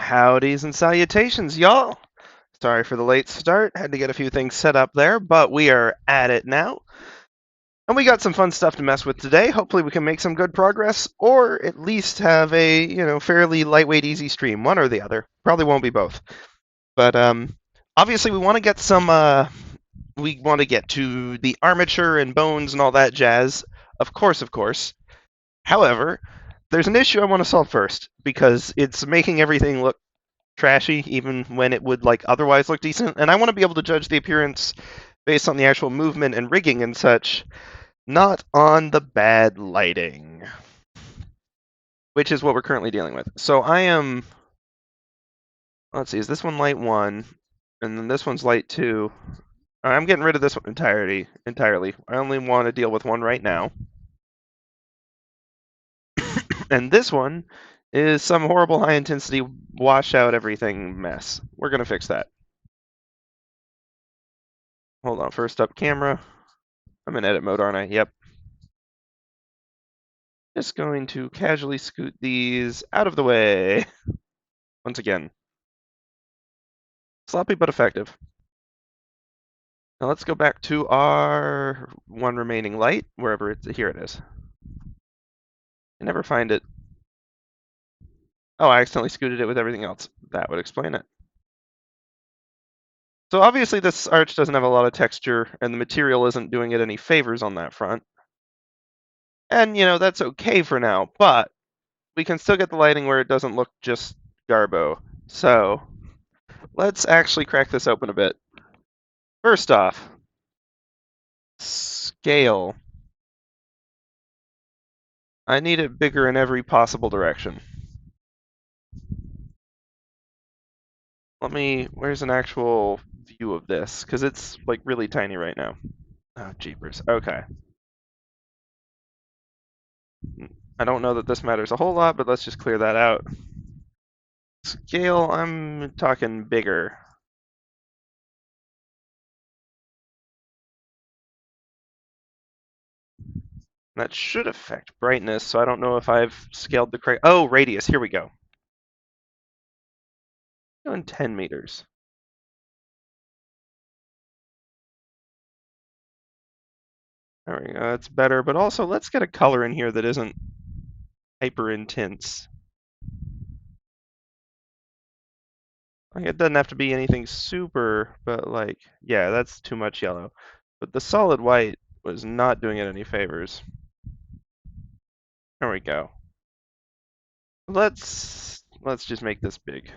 Howdys and salutations, y'all! Sorry for the late start. Had to get a few things set up there, but we are at it now. And we got some fun stuff to mess with today. Hopefully we can make some good progress, or at least have a, fairly lightweight, easy stream. One or the other. Probably won't be both. But obviously we want to get some, we want to get to the armature and bones and all that jazz. Of course, of course. However, there's an issue I want to solve first, because it's making everything look trashy even when it would otherwise look decent, and I want to be able to judge the appearance based on the actual movement and rigging and such, not on the bad lighting, which is what we're currently dealing with. So I am, let's see, is this one light 1 and then this one's light 2? I'm getting rid of this one entirely. I only want to deal with one right now. And this one is some horrible high intensity wash out everything mess. We're going to fix that. Hold on, first up camera. I'm in edit mode, aren't I? Yep. Just going to casually scoot these out of the way. Once again. Sloppy but effective. Now let's go back to our one remaining light, wherever it's, here it is. I never find it. Oh, I accidentally scooted it with everything else. That would explain it. So obviously this arch doesn't have a lot of texture, and the material isn't doing it any favors on that front. And, that's okay for now, but we can still get the lighting where it doesn't look just garbo. So let's actually crack this open a bit. First off, scale. I need it bigger in every possible direction. Where's an actual view of this? Because it's really tiny right now. Oh, jeepers. Okay. I don't know that this matters a whole lot, but let's just clear that out. Scale, I'm talking bigger. That should affect brightness, so I don't know if I've scaled the correct... Oh, radius, here we go. Doing 10 meters. There we go, that's better, but also let's get a color in here that isn't hyper intense. It doesn't have to be anything super, but yeah, that's too much yellow. But the solid white was not doing it any favors. There we go. Let's just make this big.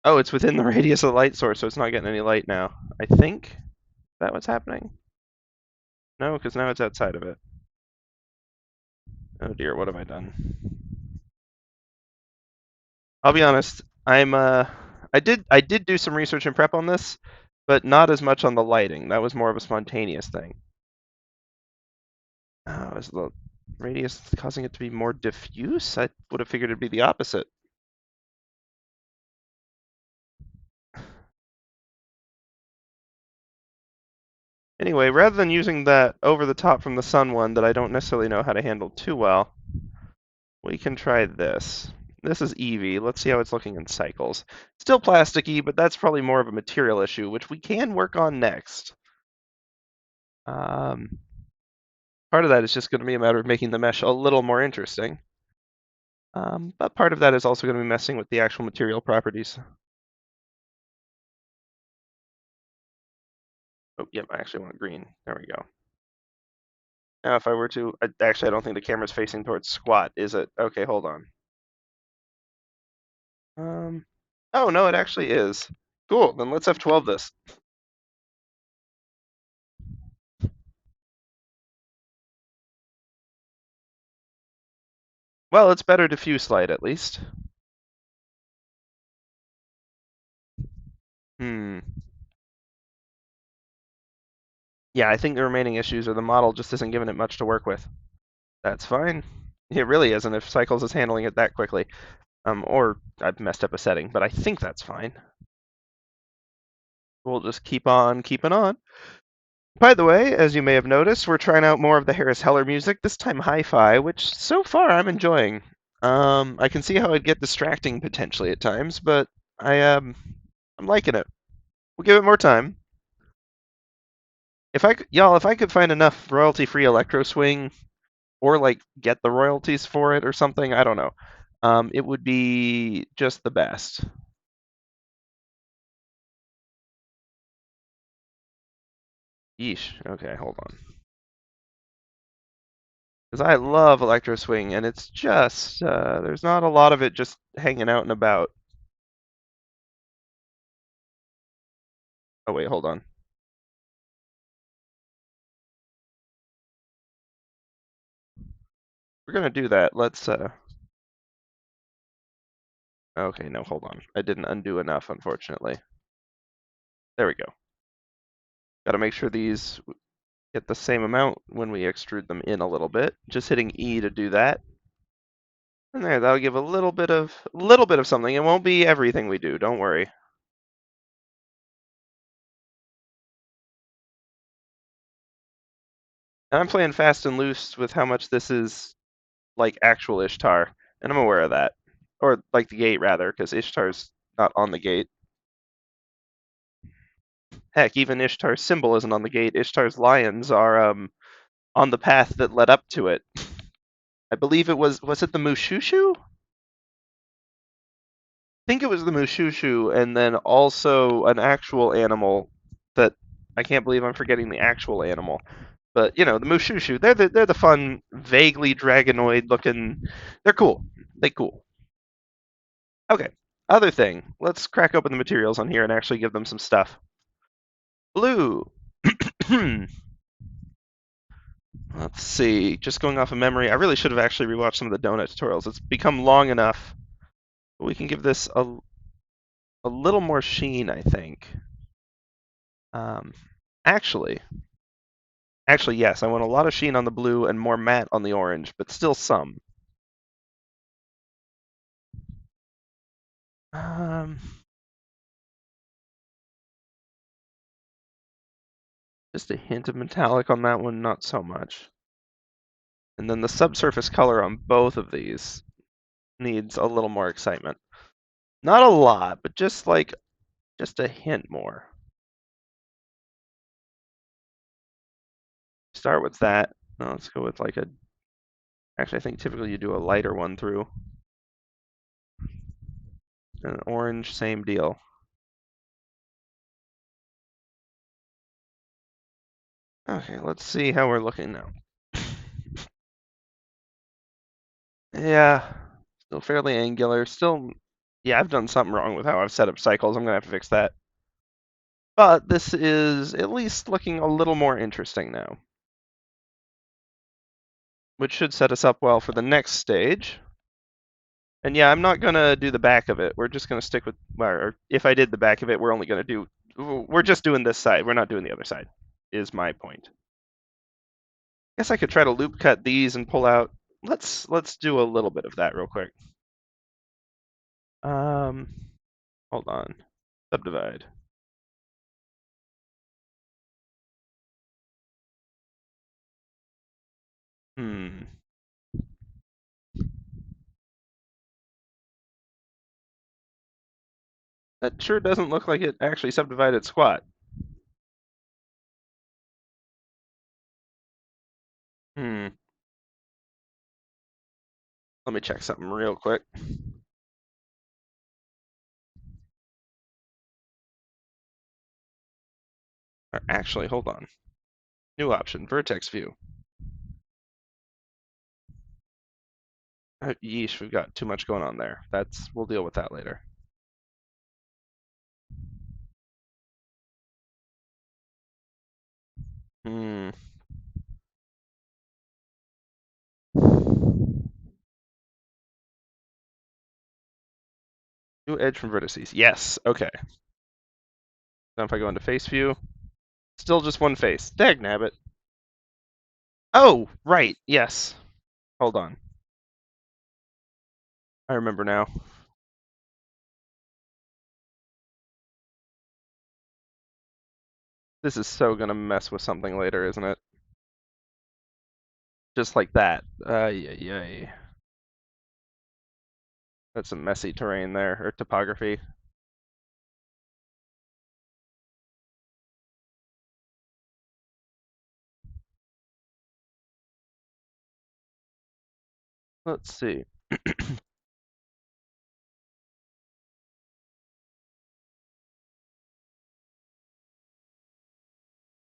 Oh, it's within the radius of the light source, so it's not getting any light now. I think? Is that what's happening? No, because now it's outside of it. Oh dear, what have I done? I'll be honest, I did do some research and prep on this, but not as much on the lighting. That was more of a spontaneous thing. Oh, is the radius causing it to be more diffuse? I would have figured it'd be the opposite. Anyway, rather than using that over the top from the sun one that I don't necessarily know how to handle too well, we can try this. This is Eevee. Let's see how it's looking in cycles. Still plasticky, but that's probably more of a material issue, which we can work on next. Part of that is just going to be a matter of making the mesh a little more interesting. But part of that is also going to be messing with the actual material properties. Oh, yep, I actually want green. There we go. Now, if I were to... Actually, I don't think the camera's facing towards squat, is it? Okay, hold on. Oh, no, it actually is. Cool, then let's F12 this. Well, it's better diffuse light, at least. Yeah, I think the remaining issues are the model just isn't giving it much to work with. That's fine. It really isn't if Cycles is handling it that quickly. Or I've messed up a setting, but I think that's fine. We'll just keep on keeping on. By the way, as you may have noticed, we're trying out more of the Harris Heller music, this time hi-fi, which so far I'm enjoying. I can see how it'd get distracting potentially at times, but I'm liking it. We'll give it more time. If I could find enough royalty-free electro swing, or like get the royalties for it or something, I don't know. It would be just the best. Yeesh. Okay, hold on. Because I love electro swing, and it's just there's not a lot of it just hanging out and about. Oh wait, hold on. We're gonna do that. Let's. Okay, no, hold on. I didn't undo enough, unfortunately. There we go. Got to make sure these get the same amount when we extrude them in a little bit. Just hitting E to do that. And there, that'll give a little bit of something. It won't be everything we do, don't worry. And I'm playing fast and loose with how much this is like actual Ishtar, and I'm aware of that. Or like the gate rather, because Ishtar's not on the gate. Heck, even Ishtar's symbol isn't on the gate. Ishtar's lions are on the path that led up to it. I believe was it the Mushushu? I think it was the Mushushu, and then also an actual animal that I can't believe I'm forgetting the actual animal. But you know, the Mushushu, they're the fun, vaguely dragonoid looking. They're cool. They cool. Okay. Other thing. Let's crack open the materials on here and actually give them some stuff. Blue. Let's see. Just going off of memory, I really should have actually rewatched some of the donut tutorials. It's become long enough. We can give this a little more sheen, I think. Um, actually, yes, I want a lot of sheen on the blue and more matte on the orange, but still some. Um, just a hint of metallic on that one, not so much. And then the subsurface color on both of these needs a little more excitement. Not a lot, but just a hint more. Start with that. Now let's go with like a. Actually, I think typically you do a lighter one through. And orange, same deal. Okay, let's see how we're looking now. Yeah, still fairly angular. Still, yeah, I've done something wrong with how I've set up cycles. I'm gonna have to fix that. But this is at least looking a little more interesting now, which should set us up well for the next stage. And yeah, I'm not gonna do the back of it. We're just gonna stick with, or if I did the back of it, we're only gonna do, we're just doing this side. We're not doing the other side, is my point. Guess I could try to loop cut these and pull out. Let's do a little bit of that real quick. Um, hold on. Subdivide. Hmm. That sure doesn't look like it actually subdivided squat. Hmm. Let me check something real quick. Or actually, hold on. New option, vertex view. Yeesh, we've got too much going on there. We'll deal with that later. Hmm. New edge from vertices. Yes. Okay. Then if I go into face view, still just one face. Dagnabbit. Oh, right. Yes. Hold on. I remember now. This is so gonna mess with something later, isn't it? Just like that. Yeah. That's some messy terrain there, or topography. Let's see.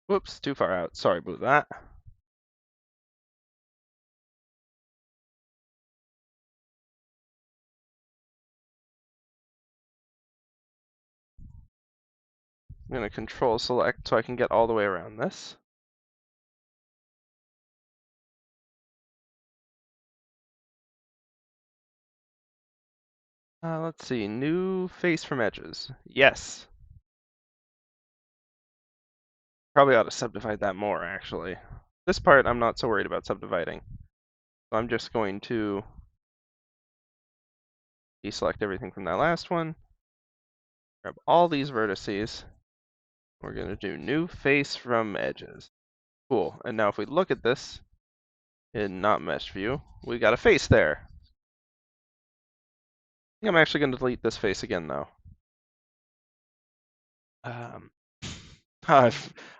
Whoops, too far out. Sorry about that. I'm going to control select so I can get all the way around this. Let's see. New face from edges. Yes. Probably ought to subdivide that more, actually. This part I'm not so worried about subdividing. So I'm just going to deselect everything from that last one. Grab all these vertices. We're going to do new face from edges. Cool. And now if we look at this in not mesh view, we got a face there. I think I'm actually going to delete this face again, though. Um, I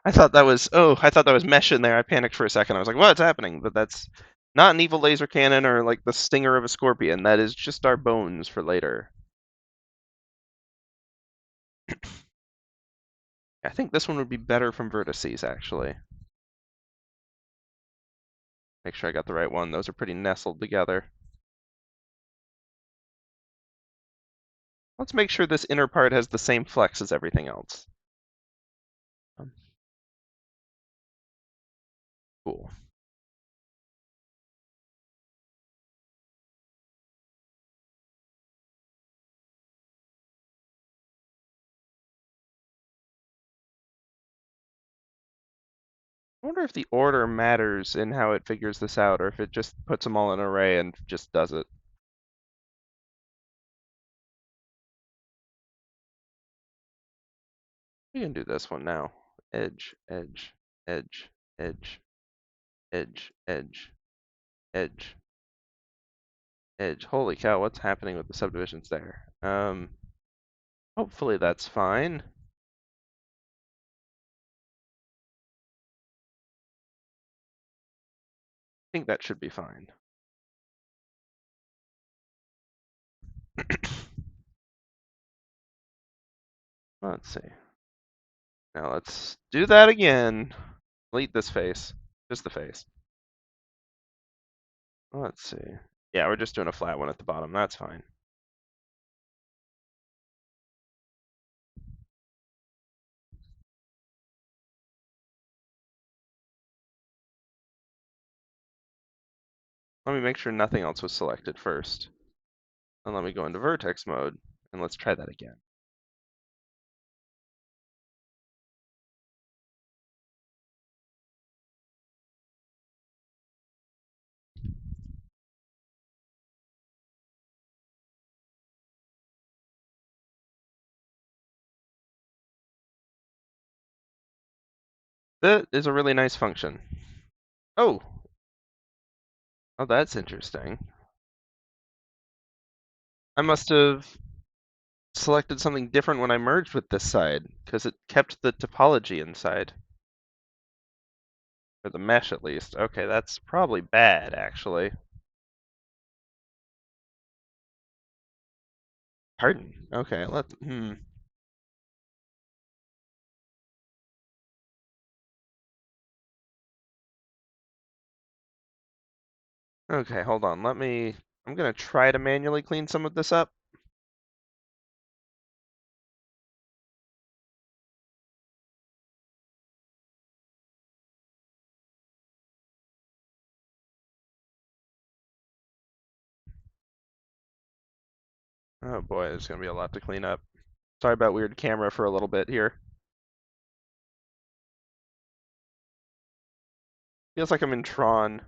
thought that was I thought that was mesh in there. I panicked for a second. I was like, what's happening? But that's not an evil laser cannon or like the stinger of a scorpion. That is just our bones for later. I think this one would be better from vertices, actually. Make sure I got the right one. Those are pretty nestled together. Let's make sure this inner part has the same flex as everything else. Cool. I wonder if the order matters in how it figures this out, or if it just puts them all in an array and just does it. We can do this one now. Edge, edge, edge, edge, edge, edge, edge, edge. Holy cow, what's happening with the subdivisions there? Hopefully that's fine. I think that should be fine. Let's see. Now let's do that again. Delete this face. Just the face. Let's see. Yeah, we're just doing a flat one at the bottom. That's fine. Let me make sure nothing else was selected first. And let me go into vertex mode, and let's try that again. That is a really nice function. Oh, oh, that's interesting. I must have selected something different when I merged with this side, because it kept the topology inside. Or the mesh, at least. Okay, that's probably bad, actually. Pardon? Okay, Okay, hold on. I'm gonna try to manually clean some of this up. Oh boy, there's gonna be a lot to clean up. Sorry about weird camera for a little bit here. Feels like I'm in Tron.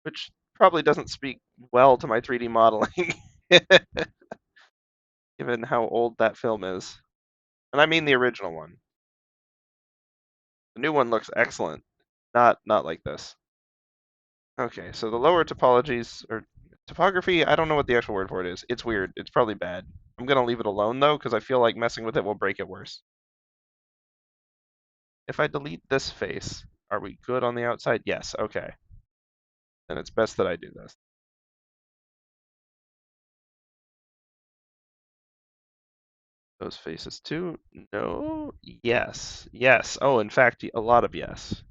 Which probably doesn't speak well to my 3D modeling, given how old that film is. And I mean the original one. The new one looks excellent. Not like this. Okay, so the lower topologies or topography, I don't know what the actual word for it is. It's weird. It's probably bad. I'm gonna leave it alone though, because I feel like messing with it will break it worse. If I delete this face, are we good on the outside? Yes, okay. Then it's best that I do this. Those faces too? No? Yes. Yes. Oh, in fact, a lot of yes.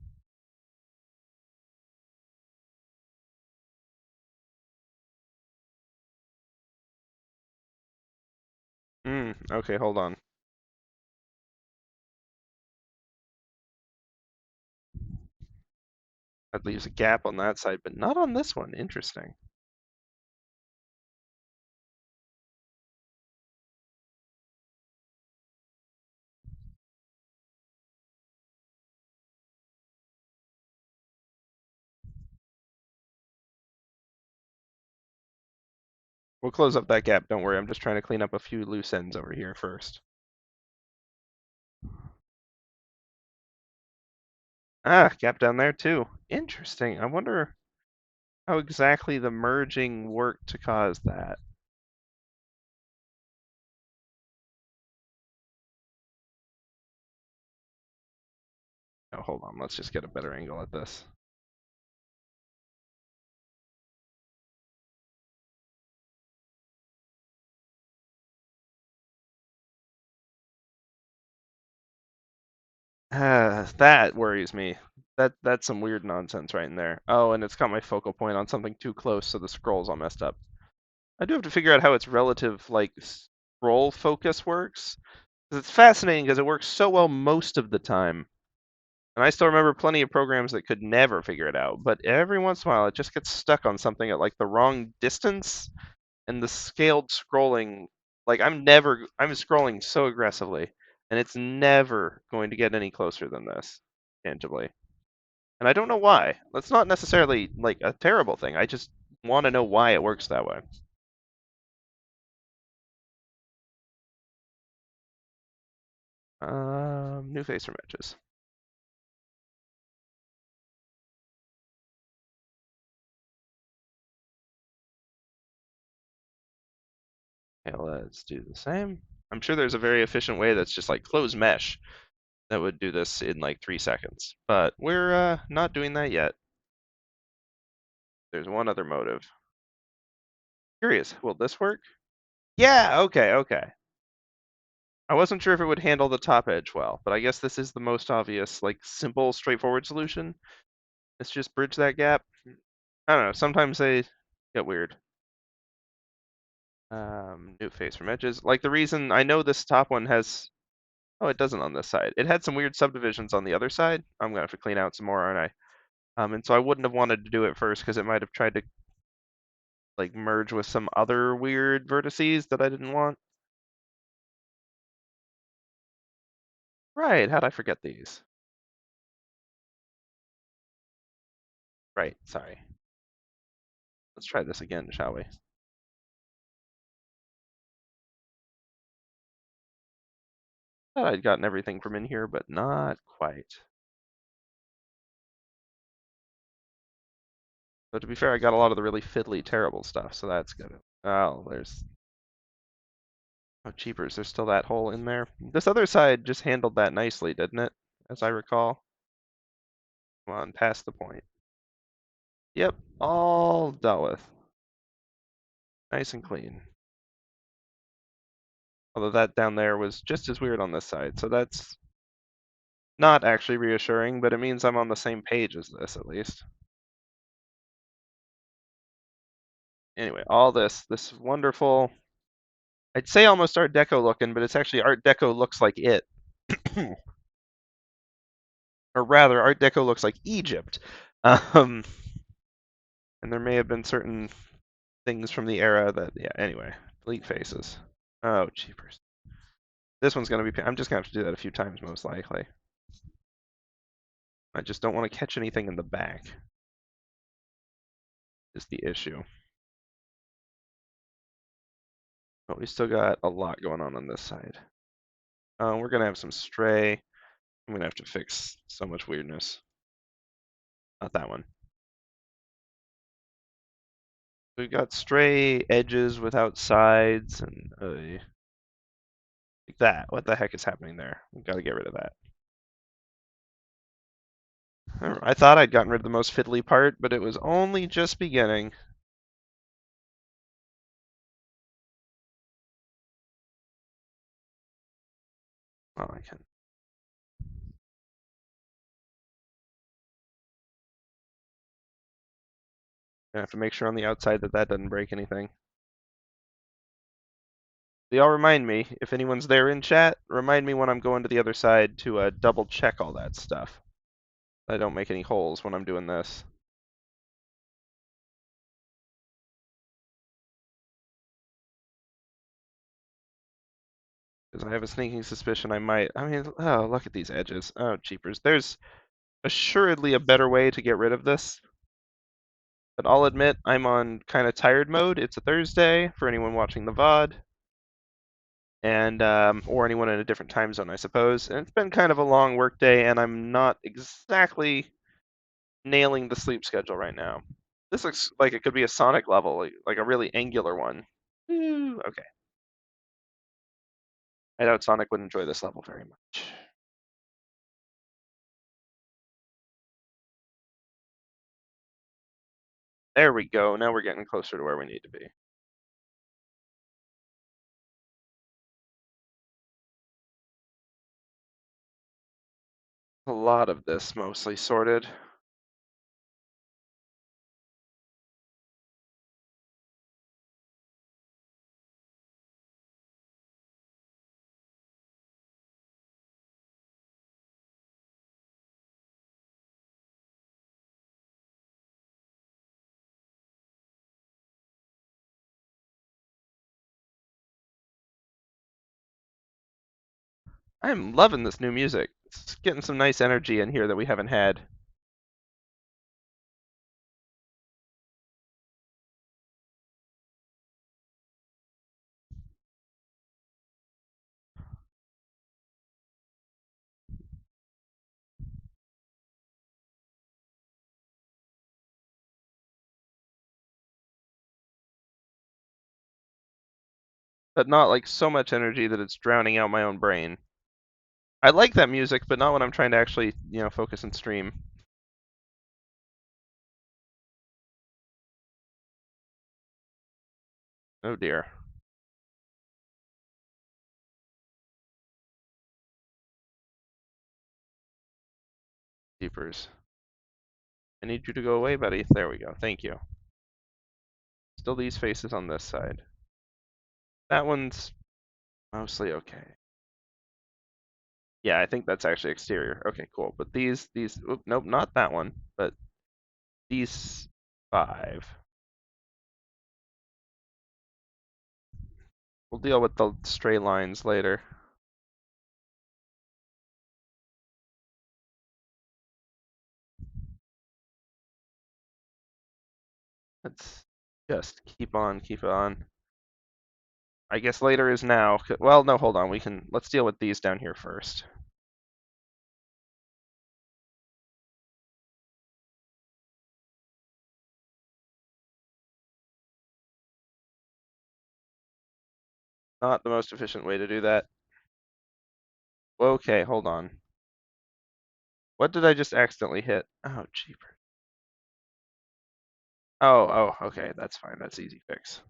Okay, hold on. That leaves a gap on that side, but not on this one. Interesting. We'll close up that gap, don't worry. I'm just trying to clean up a few loose ends over here first. Ah, gap down there too. Interesting. I wonder how exactly the merging worked to cause that. Oh, hold on. Let's just get a better angle at this. That worries me. That's some weird nonsense right in there. Oh, and it's got my focal point on something too close, so the scroll's all messed up. I do have to figure out how its relative like scroll focus works. 'Cause it's fascinating because it works so well most of the time. And I still remember plenty of programs that could never figure it out, but every once in a while it just gets stuck on something at like the wrong distance and the scaled scrolling, like I'm scrolling so aggressively and it's never going to get any closer than this tangibly. And I don't know why. That's not necessarily like a terrible thing. I just want to know why it works that way. New face from edges. Okay, let's do the same. I'm sure there's a very efficient way that's just like close mesh that would do this in like 3 seconds, but we're not doing that yet. There's one other motive. Curious, will this work? Yeah, okay, okay. I wasn't sure if it would handle the top edge well, but I guess this is the most obvious, like simple, straightforward solution. Let's just bridge that gap. I don't know, sometimes they get weird. New face from edges. Like the reason I know this top one has, oh, it doesn't on this side. It had some weird subdivisions on the other side. I'm gonna have to clean out some more, aren't I? And so I wouldn't have wanted to do it first because it might have tried to like merge with some other weird vertices that I didn't want. Right, how'd I forget these? Right, sorry. Let's try this again, shall we? Thought I'd gotten everything from in here, but not quite. But to be fair, I got a lot of the really fiddly, terrible stuff, so that's good. Oh, there's... Oh, cheapers, there's still that hole in there. This other side just handled that nicely, didn't it? As I recall. Come on, past the point. Yep, all dealt with. Nice and clean. Although that down there was just as weird on this side, so that's not actually reassuring, but it means I'm on the same page as this, at least. Anyway, all this wonderful, I'd say almost Art Deco looking, but it's actually Art Deco looks like it. Or rather, Art Deco looks like Egypt. Um, and there may have been certain things from the era that, yeah, anyway, delete faces. Oh, cheapers. This one's going to be, I'm just going to have to do that a few times, most likely. I just don't want to catch anything in the back, is the issue. But we still got a lot going on this side. We're going to have some stray. I'm going to have to fix so much weirdness. Not that one. We've got stray edges without sides and like that. What the heck is happening there? We've got to get rid of that. I thought I'd gotten rid of the most fiddly part, but it was only just beginning. Oh, I can. I have to make sure on the outside that that doesn't break anything. They all remind me, if anyone's there in chat, remind me when I'm going to the other side to double check all that stuff. I don't make any holes when I'm doing this. Because I have a sneaking suspicion I might. I mean, oh, look at these edges. Oh, jeepers. There's assuredly a better way to get rid of this. But I'll admit, I'm on kind of tired mode. It's a Thursday for anyone watching the VOD. And, or anyone in a different time zone, I suppose. And it's been kind of a long work day, and I'm not exactly nailing the sleep schedule right now. This looks like it could be a Sonic level, like a really angular one. Ooh, okay. I doubt Sonic would enjoy this level very much. There we go. Now we're getting closer to where we need to be. A lot of this mostly sorted. I'm loving this new music. It's getting some nice energy in here that we haven't had. But not like so much energy that it's drowning out my own brain. I like that music, but not when I'm trying to actually, focus and stream. Oh dear. Jeepers. I need you to go away, buddy. There we go. Thank you. Still these faces on this side. That one's mostly okay. Yeah, I think that's actually exterior. Okay, cool. But these, nope, not that one. But these 5. We'll deal with the stray lines later. Let's just keep on, keep on. I guess later is now. Well, no, hold on. Let's deal with these down here first. Not the most efficient way to do that. Okay, hold on. What did I just accidentally hit? Oh, jeepers. Oh, okay, that's fine. That's easy fix.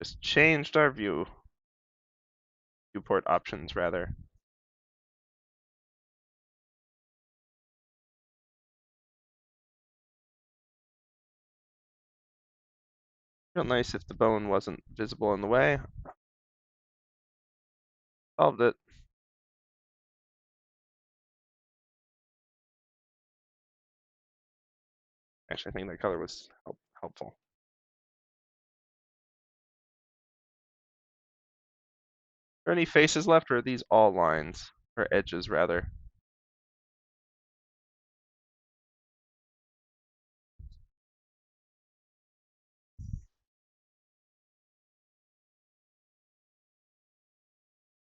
Just changed our viewport options, rather. Feel nice if the bone wasn't visible in the way. Solved it. Actually, I think that color was helpful. Are there any faces left, or are these all lines? Or edges, rather?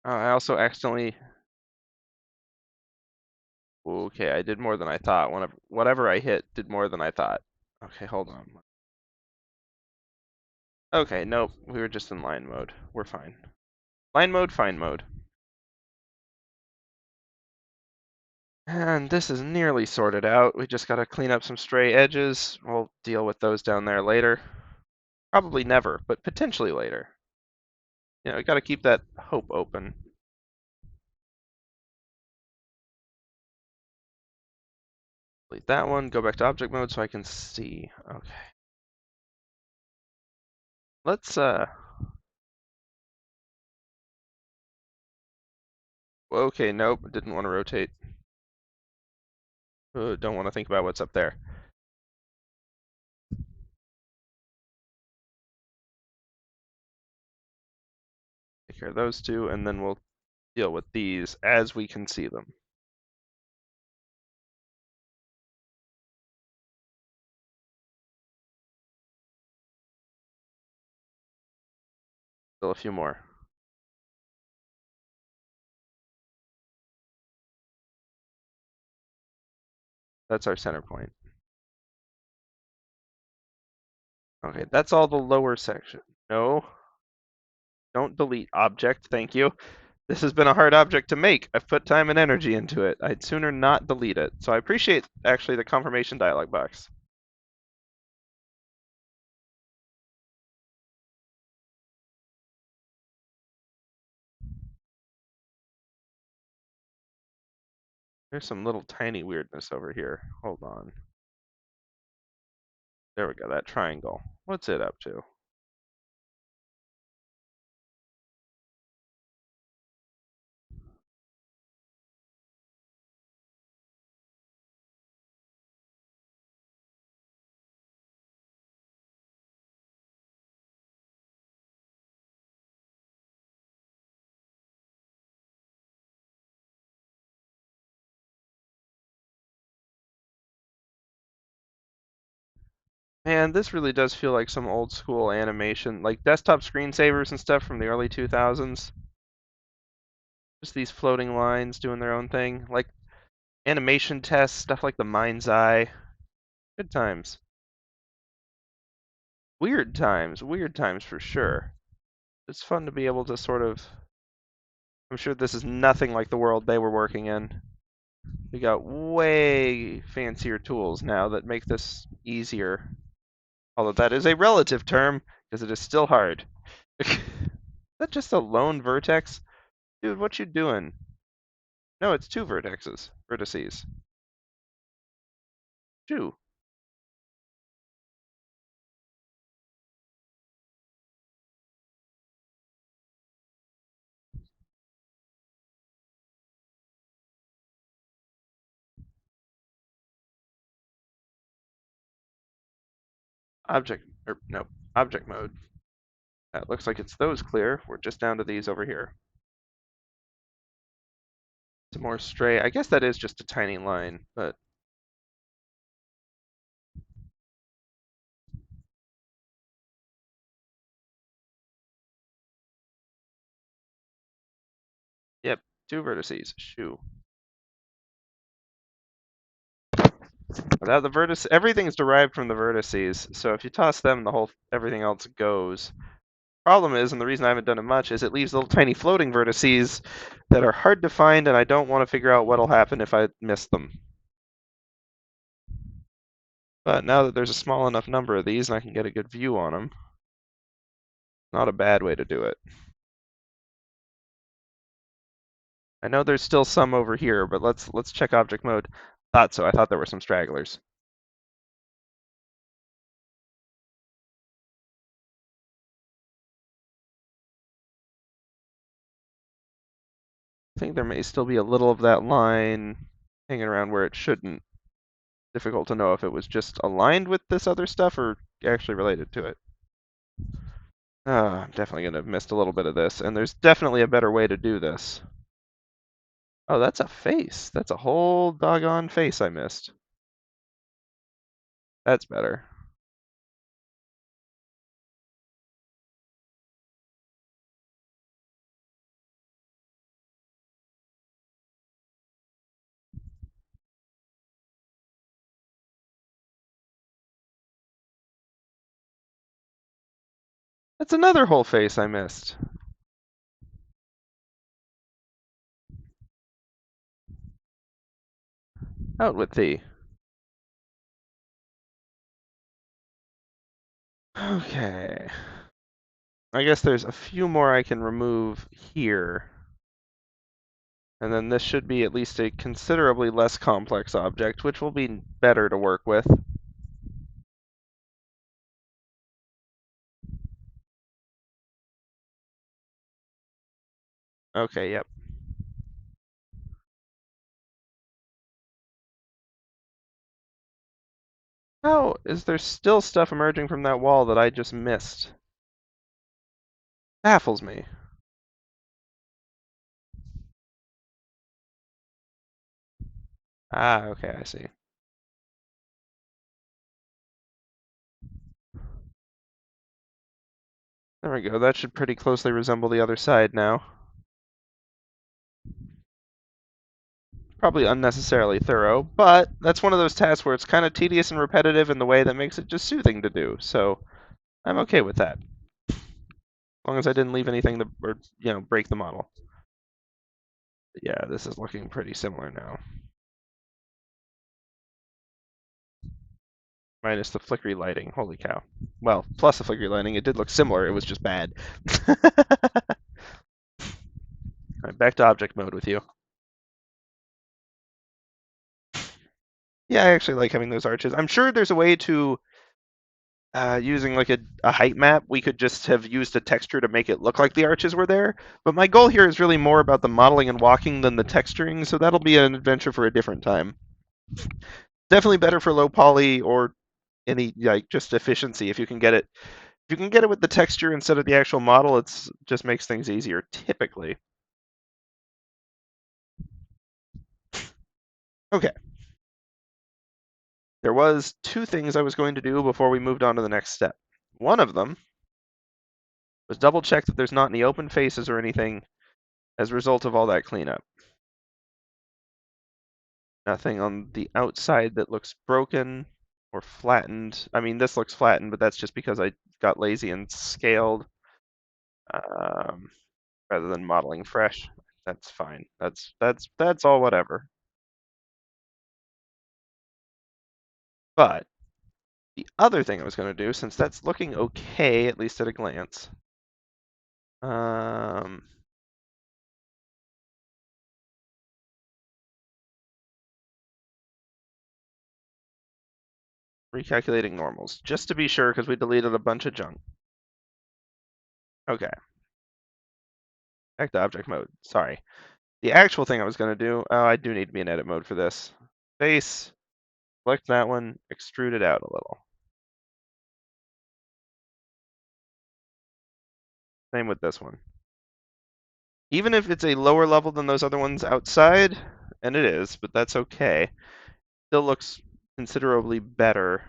I also accidentally... Okay, I did more than I thought. Whatever I hit did more than I thought. Okay, hold on. Okay, nope. We were just in line mode. We're fine. Line mode, fine mode. And this is nearly sorted out. We just gotta clean up some stray edges. We'll deal with those down there later. Probably never, but potentially later. You know, we gotta keep that hope open. Delete that one, go back to object mode so I can see. Okay. Let's, okay, nope, didn't want to rotate. Don't want to think about what's up there. Take care of those two, and then we'll deal with these as we can see them. Still a few more. That's our center point. Okay, that's all the lower section. No, don't delete object, thank you. This has been a hard object to make. I've put time and energy into it. I'd sooner not delete it. So I appreciate, actually, the confirmation dialog box. There's some little tiny weirdness over here. Hold on. There we go, that triangle. What's it up to? Man, this really does feel like some old school animation, like desktop screensavers and stuff from the early 2000s. Just these floating lines doing their own thing, like animation tests, stuff like the mind's eye. Good times. Weird times for sure. It's fun to be able to sort of. I'm sure this is nothing like the world they were working in. We got way fancier tools now that make this easier. Although that is a relative term, because it is still hard. Is that just a lone vertex? Dude, what you doing? No, it's two vertices. Two. Object, or no, object mode. That looks like it's those clear. We're just down to these over here. Some more stray. I guess that is just a tiny line, but yep, two vertices. Shoo. Without the vertice, everything's derived from the vertices. So if you toss them, everything else goes. Problem is, and the reason I haven't done it much, is it leaves little tiny floating vertices that are hard to find, and I don't want to figure out what'll happen if I miss them. But now that there's a small enough number of these and I can get a good view on them, not a bad way to do it. I know there's still some over here, but let's check object mode. Thought so. I thought there were some stragglers. I think there may still be a little of that line hanging around where it shouldn't. Difficult to know if it was just aligned with this other stuff or actually related to it. I'm definitely going to have missed a little bit of this, and there's definitely a better way to do this. Oh, that's a face. That's a whole doggone face I missed. That's better. That's another whole face I missed. Out with thee. Okay. I guess there's a few more I can remove here. And then this should be at least a considerably less complex object, which will be better to work with. Okay, yep. How is there still stuff emerging from that wall that I just missed? Baffles me. Ah, okay, I see. There we go. That should pretty closely resemble the other side now. Probably unnecessarily thorough, but that's one of those tasks where it's kind of tedious and repetitive in the way that makes it just soothing to do. So I'm okay with that, as long as I didn't leave anything to, or break the model. But yeah, this is looking pretty similar now, minus the flickery lighting. Holy cow! Well, plus the flickery lighting, it did look similar. It was just bad. All right, back to object mode with you. Yeah, I actually like having those arches. I'm sure there's a way to using like a height map, we could just have used a texture to make it look like the arches were there. But my goal here is really more about the modeling and walking than the texturing, so that'll be an adventure for a different time. Definitely better for low poly or any like just efficiency. If you can get it with the texture instead of the actual model, it's just makes things easier typically. Okay. There was two things I was going to do before we moved on to the next step. One of them was double check that there's not any open faces or anything as a result of all that cleanup. Nothing on the outside that looks broken or flattened. I mean, this looks flattened, but that's just because I got lazy and scaled um, rather than modeling fresh. That's fine. That's all whatever. But the other thing I was going to do, since that's looking okay, at least at a glance, um, recalculating normals, just to be sure, because we deleted a bunch of junk. Okay, back to object mode. Sorry. The actual thing I was going to do, oh, I do need to be in edit mode for this. Face, select that one, extrude it out a little. Same with this one. Even if it's a lower level than those other ones outside, and it is, but that's okay, still looks considerably better.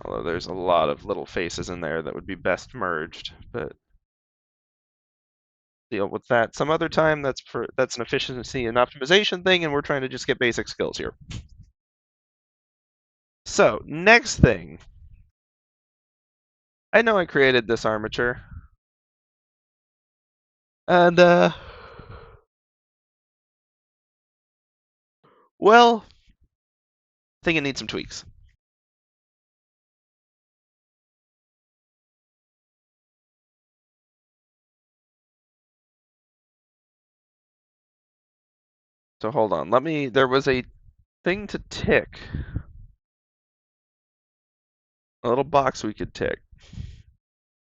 Although there's a lot of little faces in there that would be best merged, but deal with that some other time. That's an efficiency and optimization thing, and we're trying to just get basic skills here. So, next thing. I know I created this armature. And, well, I think it needs some tweaks. So hold on. There was a thing to tick. A little box we could tick.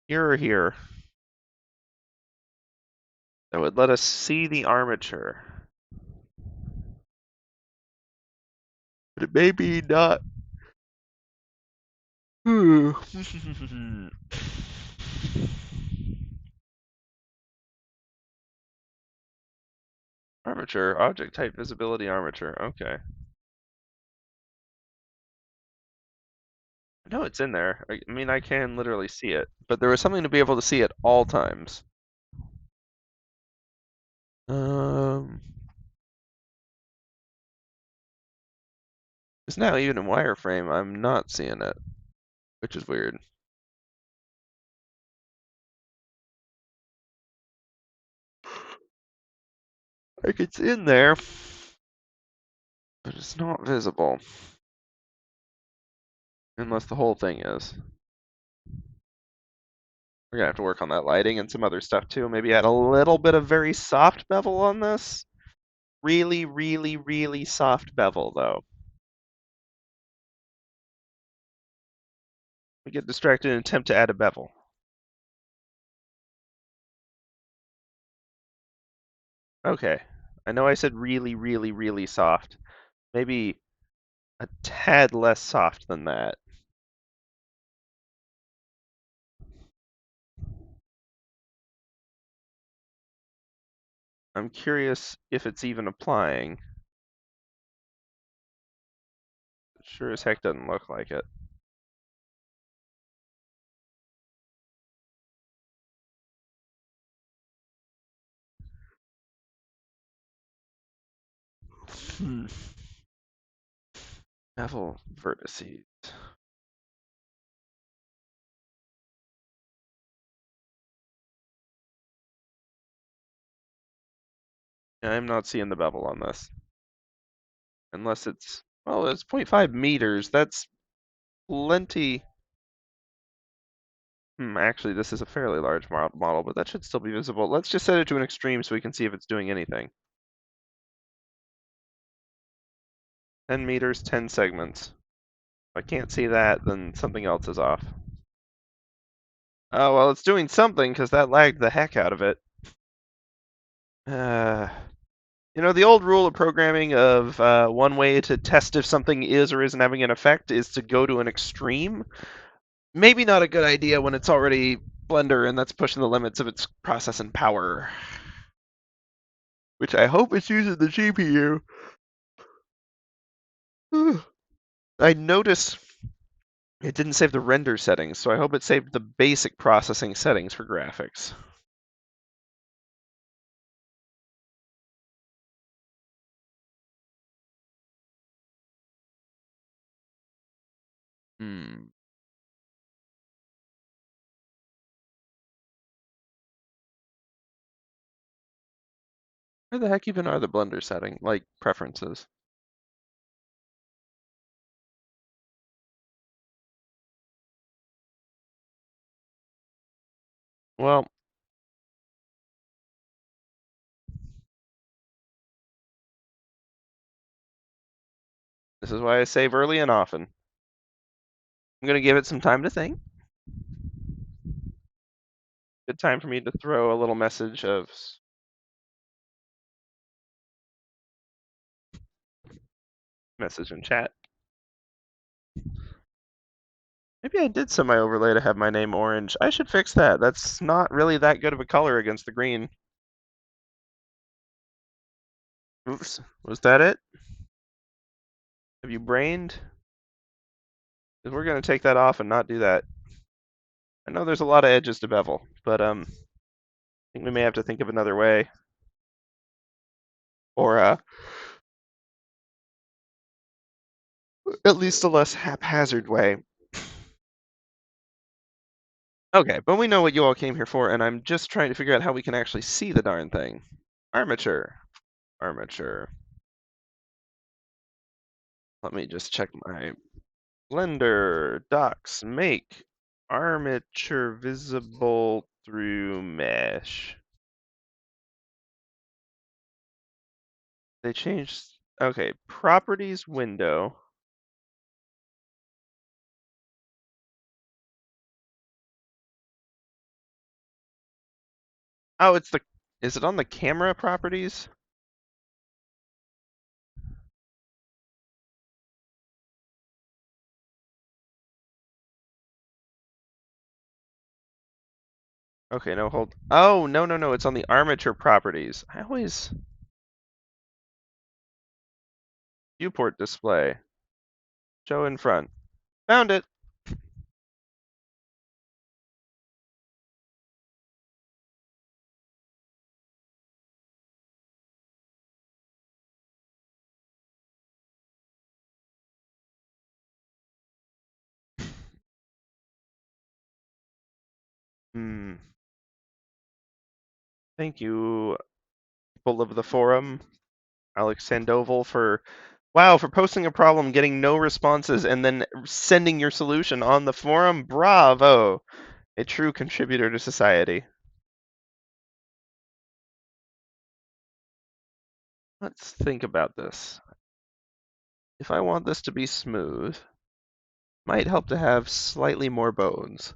Here or here. That would let us see the armature. But it may be not. Armature, object type visibility armature. Okay. I know it's in there. I mean, I can literally see it, but there was something to be able to see at all times. It's now even in wireframe. I'm not seeing it, which is weird. Like it's in there, but it's not visible. Unless the whole thing is. We're gonna have to work on that lighting and some other stuff too. Maybe add a little bit of very soft bevel on this. Really, really, really soft bevel though. We get distracted and attempt to add a bevel. Okay. I know I said really, really, really soft. Maybe a tad less soft than that. I'm curious if it's even applying. Sure as heck doesn't look like it. Hmm. Bevel vertices. I'm not seeing the bevel on this. Unless it's, well, it's 0.5 meters. That's plenty. Actually, this is a fairly large model, but that should still be visible. Let's just set it to an extreme so we can see if it's doing anything. 10 meters, 10 segments. If I can't see that, then something else is off. Oh, well, it's doing something because that lagged the heck out of it. The old rule of programming of one way to test if something is or isn't having an effect is to go to an extreme. Maybe not a good idea when it's already Blender and that's pushing the limits of its processing power. Which I hope it's using the GPU. I noticed it didn't save the render settings, so I hope it saved the basic processing settings for graphics. Hmm. Where the heck even are the Blender setting, like preferences? Well, this is why I save early and often. I'm going to give it some time to think. Good time for me to throw a little message of message in chat. Maybe I did set my overlay to have my name orange. I should fix that. That's not really that good of a color against the green. Oops. Was that it? Have you brained? Because we're going to take that off and not do that. I know there's a lot of edges to bevel, but I think we may have to think of another way. Or at least a less haphazard way. Okay, but we know what you all came here for, and I'm just trying to figure out how we can actually see the darn thing. Armature. Armature. Let me just check my Blender docs. Make armature visible through mesh. They changed. Okay, properties window. Oh, it's the. Is it on the camera properties? Okay, no, hold. Oh, no, no, no. It's on the armature properties. I always. Viewport display. Show in front. Found it. Hmm. Thank you, people of the forum. Alex Sandoval for posting a problem, getting no responses, and then sending your solution on the forum. Bravo! A true contributor to society. Let's think about this. If I want this to be smooth, might help to have slightly more bones.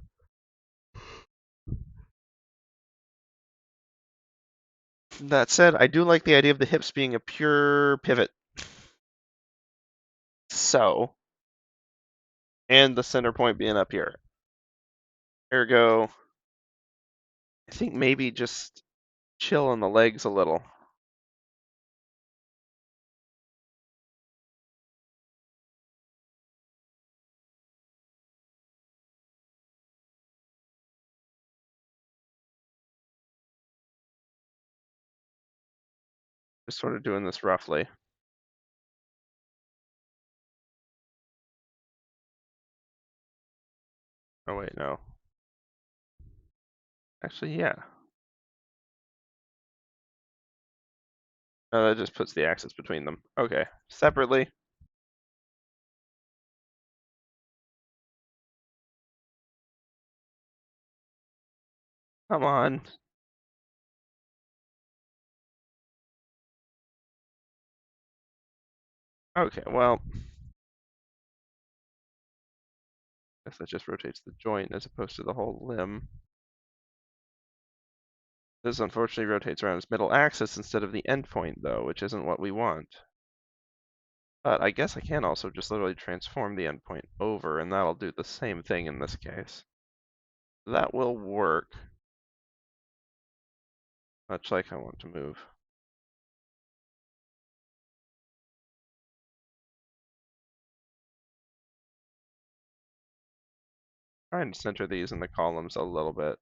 That said, I do like the idea of the hips being a pure pivot. So, and the center point being up here. Ergo, I think maybe just chill on the legs a little. Just sort of doing this roughly. Oh wait, no. Actually, yeah. No, that just puts the axis between them. Okay. Separately. Come on. Okay, well, I guess that just rotates the joint as opposed to the whole limb. This unfortunately rotates around its middle axis instead of the endpoint, though, which isn't what we want. But I guess I can also just literally transform the endpoint over, and that'll do the same thing in this case. That will work, much like I want to move. Trying to center these in the columns a little bit.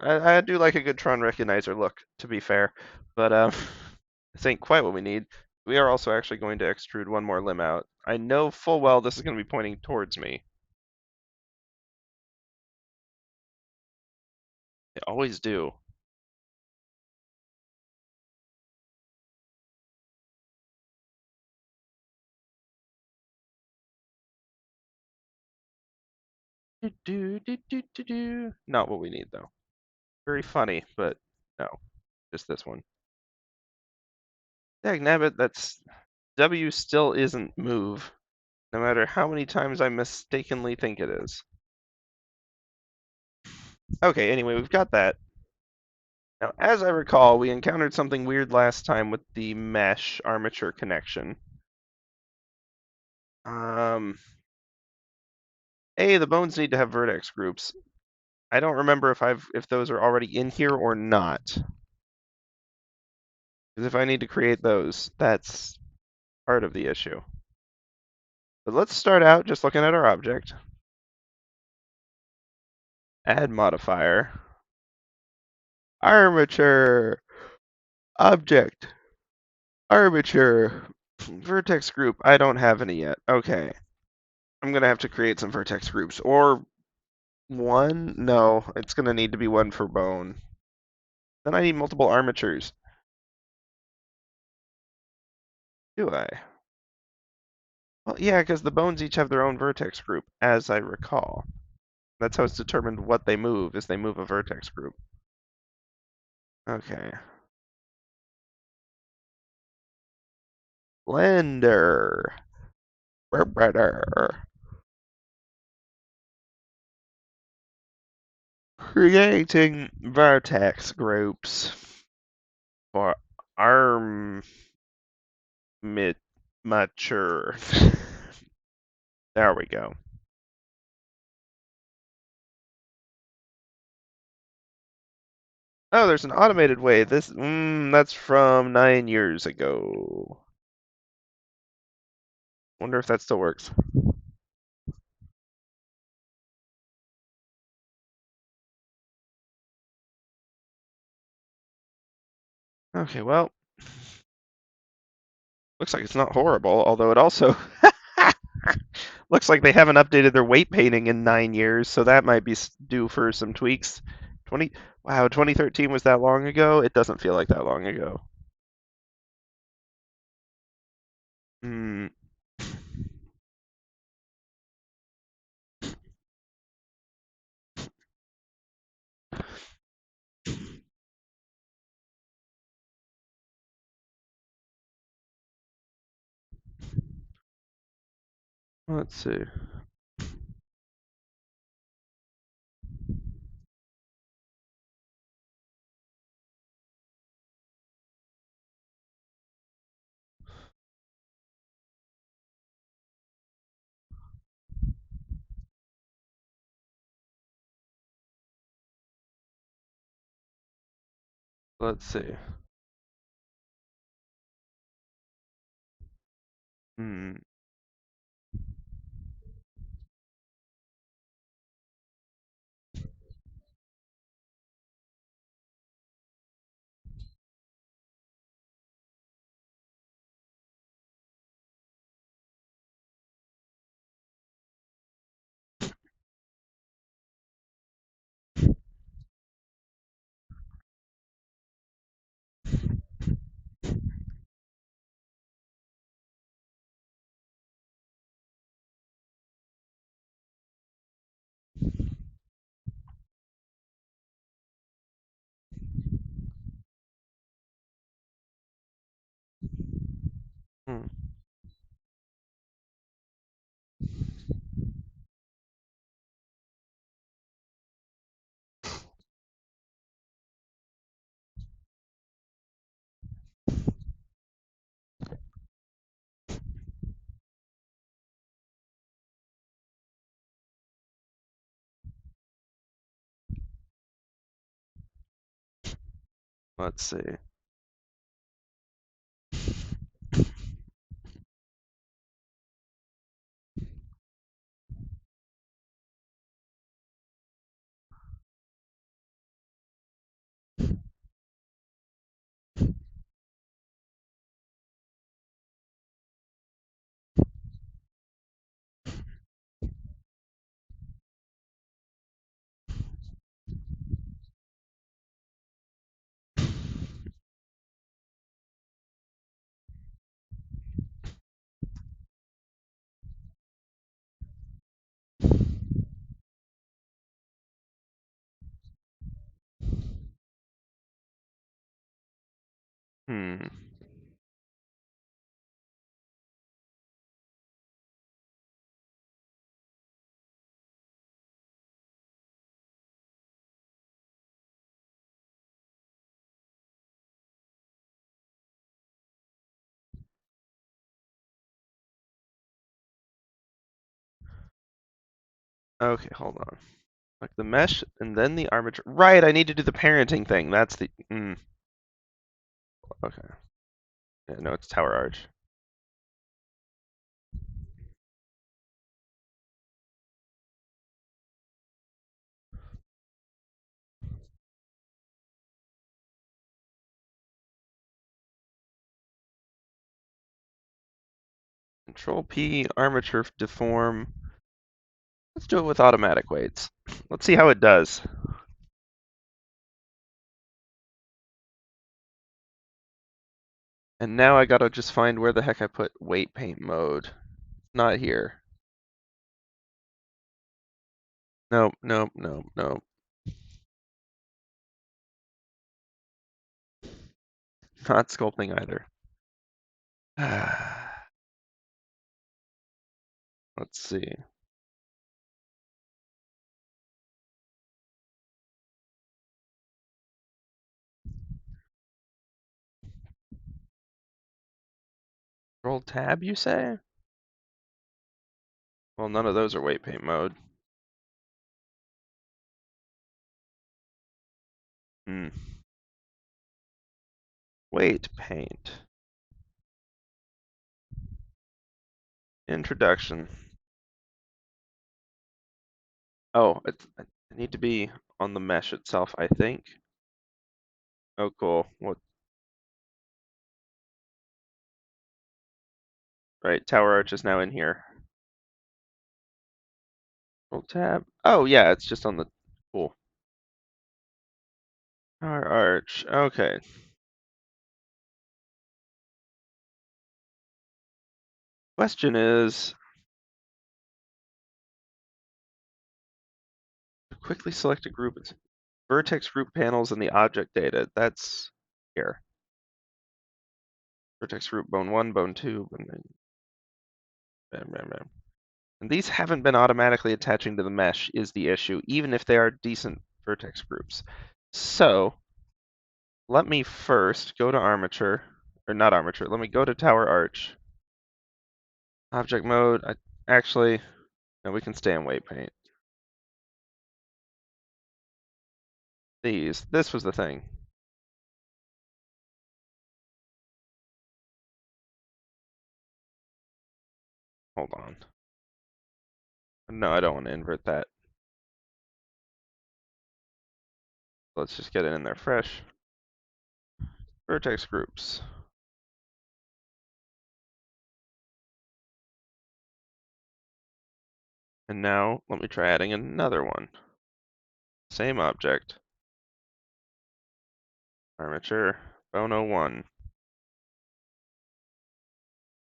I do like a good Tron recognizer look, to be fair, but this ain't quite what we need. We are also actually going to extrude one more limb out. I know full well this is going to be pointing towards me. They always do. Not what we need, though. Very funny, but no. Just this one. Dagnabbit, that's... W still isn't move, no matter how many times I mistakenly think it is. Okay, anyway, we've got that. Now, as I recall, we encountered something weird last time with the mesh armature connection. The bones need to have vertex groups. I don't remember if those are already in here or not. Because if I need to create those, that's part of the issue. But let's start out just looking at our object. Add modifier. Armature. Object. Armature. Vertex group. I don't have any yet. Okay. I'm going to have to create some vertex groups. Or one? No, it's going to need to be one for bone. Then I need multiple armatures. Do I? Well, yeah, because the bones each have their own vertex group, as I recall. That's how it's determined what they move, is they move a vertex group. Okay. Blender. Blender. Creating vertex groups for arm mature. There we go. Oh, there's an automated way. That's from 9 years ago. Wonder if that still works. Okay, well, looks like it's not horrible, although it also Looks like they haven't updated their weight painting in 9 years, so that might be due for some tweaks. 20, wow, 2013 was that long ago? It doesn't feel like that long ago. Hmm, let's see. Let's see. Hmm, hmm, let's see. Hmm. Okay, hold on. Like the mesh and then the armature. Right, I need to do the parenting thing. That's the. Okay. Yeah, no, it's tower arch. Control P, armature deform. Let's do it with automatic weights. Let's see how it does. And now I gotta just find where the heck I put weight paint mode. Not here. Nope, nope, nope, nope. Not sculpting either. Let's see. Control tab, you say? Well, none of those are weight paint mode. Hmm. Weight paint. Introduction. Oh, I need to be on the mesh itself, I think. Oh, cool. What? Right, tower arch is now in here. Control tab. Oh yeah, it's just on the cool. Our arch. Okay. Question is, quickly select a group. It's vertex group panels and the object data. That's here. Vertex group bone 1, bone 2, bone bam, bam, bam. And these haven't been automatically attaching to the mesh is the issue, even if they are decent vertex groups. So let me first go to armature, or not armature, let me go to tower arch. Object mode, actually, no, we can stay in weight paint. This was the thing. Hold on. No, I don't want to invert that. Let's just get it in there fresh. Vertex groups. And now let me try adding another one. Same object. Armature, Bono 1.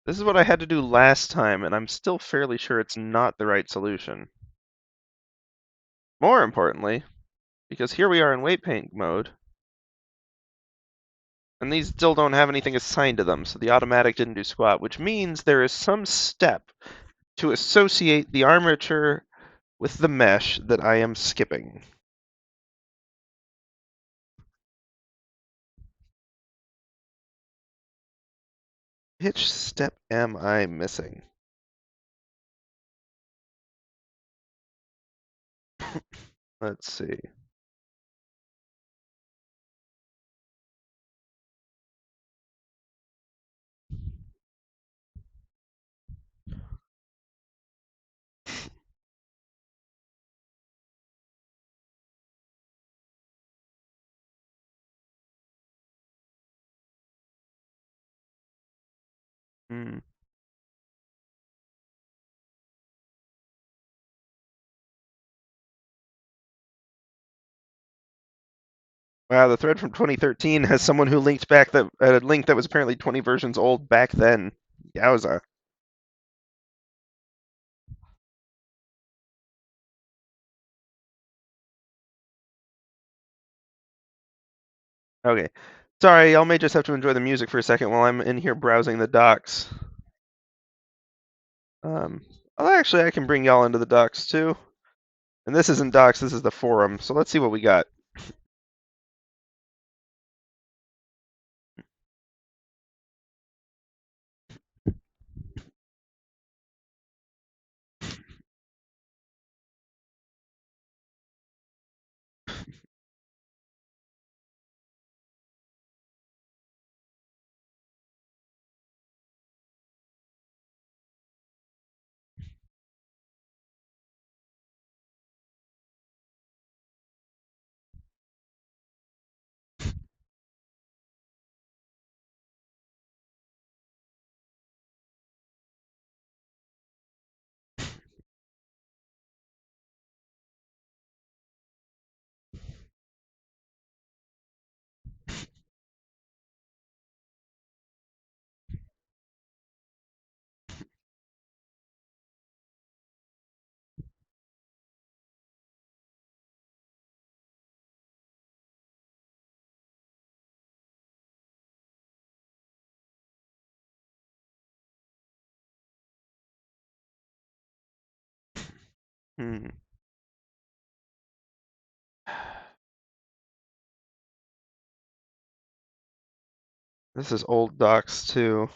This is what I had to do last time, and I'm still fairly sure it's not the right solution. More importantly, because here we are in weight paint mode, and these still don't have anything assigned to them, so the automatic didn't do squat, which means there is some step to associate the armature with the mesh that I am skipping. Which step am I missing? Let's see. Hmm. Wow, the thread from 2013 has someone who linked back a link that was apparently 20 versions old back then. Yowza. Okay. Sorry, y'all may just have to enjoy the music for a second while I'm in here browsing the docs. Actually, I can bring y'all into the docs too. And this isn't docs, this is the forum. So let's see what we got. Hmm. This is old docs too.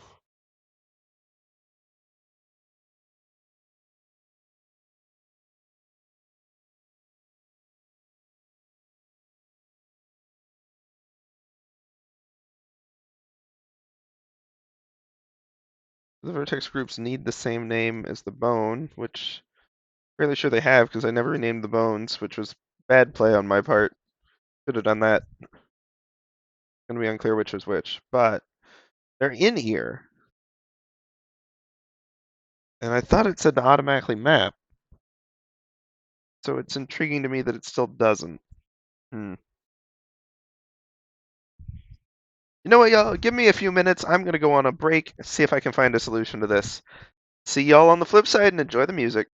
The vertex groups need the same name as the bone, which I'm fairly sure they have because I never renamed the bones, which was bad play on my part. Should have done that. Gonna be unclear which was which, but they're in here. And I thought it said to automatically map. so it's intriguing to me that it still doesn't. Hmm. You know what, y'all? Give me a few minutes. I'm gonna go on a break, see if I can find a solution to this. See y'all on the flip side and enjoy the music.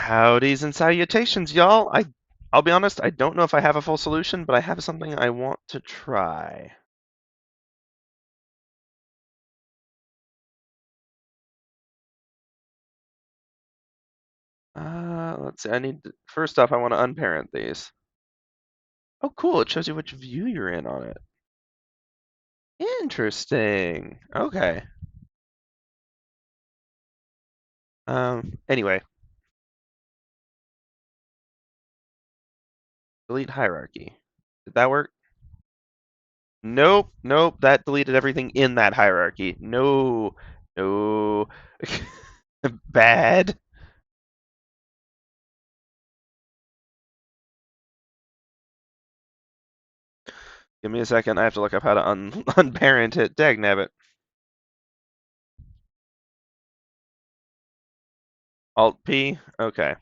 Howdys and salutations, y'all. I'll be honest, I don't know if I have a full solution, but I have something I want to try. Let's see. First off, I want to unparent these. Oh, cool. It shows you which view you're in on it. Interesting. Okay. Anyway, delete hierarchy. Did that work? Nope, nope. That deleted everything in that hierarchy. No, no. Bad. Give me a second. I have to look up how to unparent it. Dagnabbit. Alt P? Okay.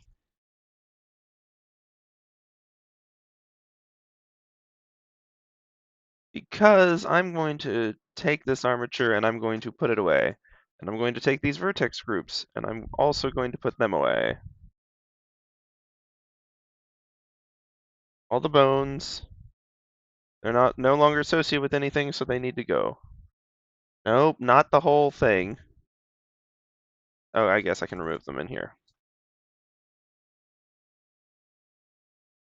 Because I'm going to take this armature and I'm going to put it away. And I'm going to take these vertex groups and I'm also going to put them away. All the bones. They're no longer associated with anything, so they need to go. Nope, not the whole thing. Oh, I guess I can remove them in here.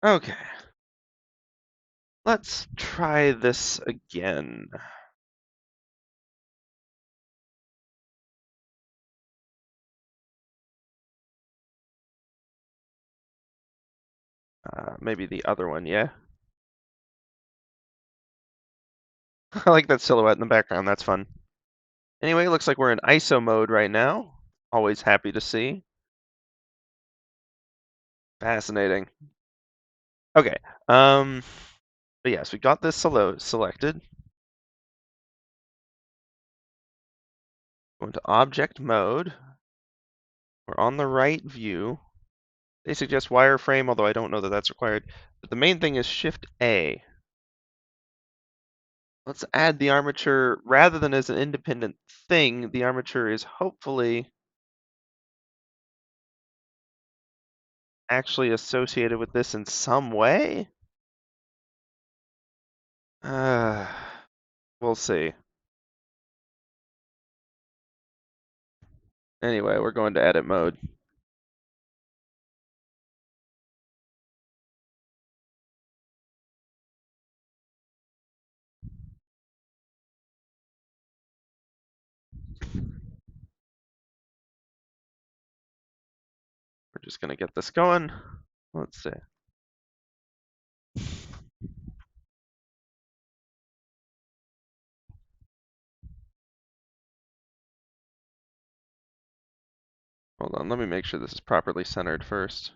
Okay. Let's try this again. Maybe the other one, yeah? I like that silhouette in the background, that's fun. Anyway, looks like we're in ISO mode right now. Always happy to see. Fascinating. Okay, but yes, we got this selected. Go into object mode. We're on the right view. They suggest wireframe, although I don't know that that's required. But the main thing is Shift A. Let's add the armature rather than as an independent thing. The armature is hopefully actually associated with this in some way. Uh, we'll see. Anyway, we're going to edit mode. We're just going to get this going. Let's see. Hold on, let me make sure this is properly centered first.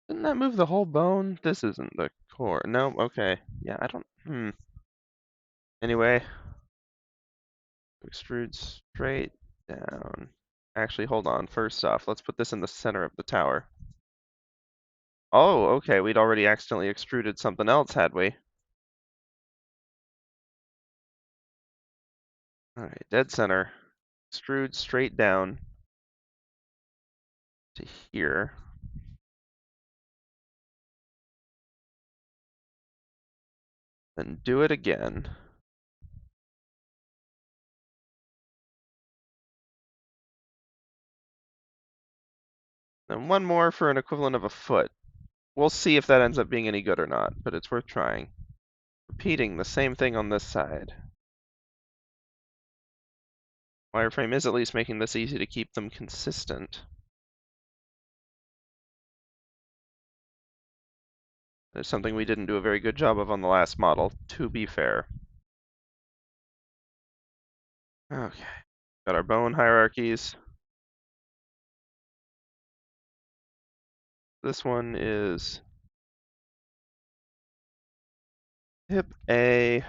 Didn't that move the whole bone? This isn't the core. No, okay. Yeah, I don't, Anyway, extrude straight down. Actually, hold on. First off, let's put this in the center of the tower. Oh, okay, we'd already accidentally extruded something else, had we? Alright, dead center. Extrude straight down to here. Then do it again. Then one more for an equivalent of a foot. We'll see if that ends up being any good or not, but it's worth trying. Repeating the same thing on this side. Wireframe is at least making this easy to keep them consistent. There's something we didn't do a very good job of on the last model, to be fair. Okay, got our bone hierarchies. This one is hip A.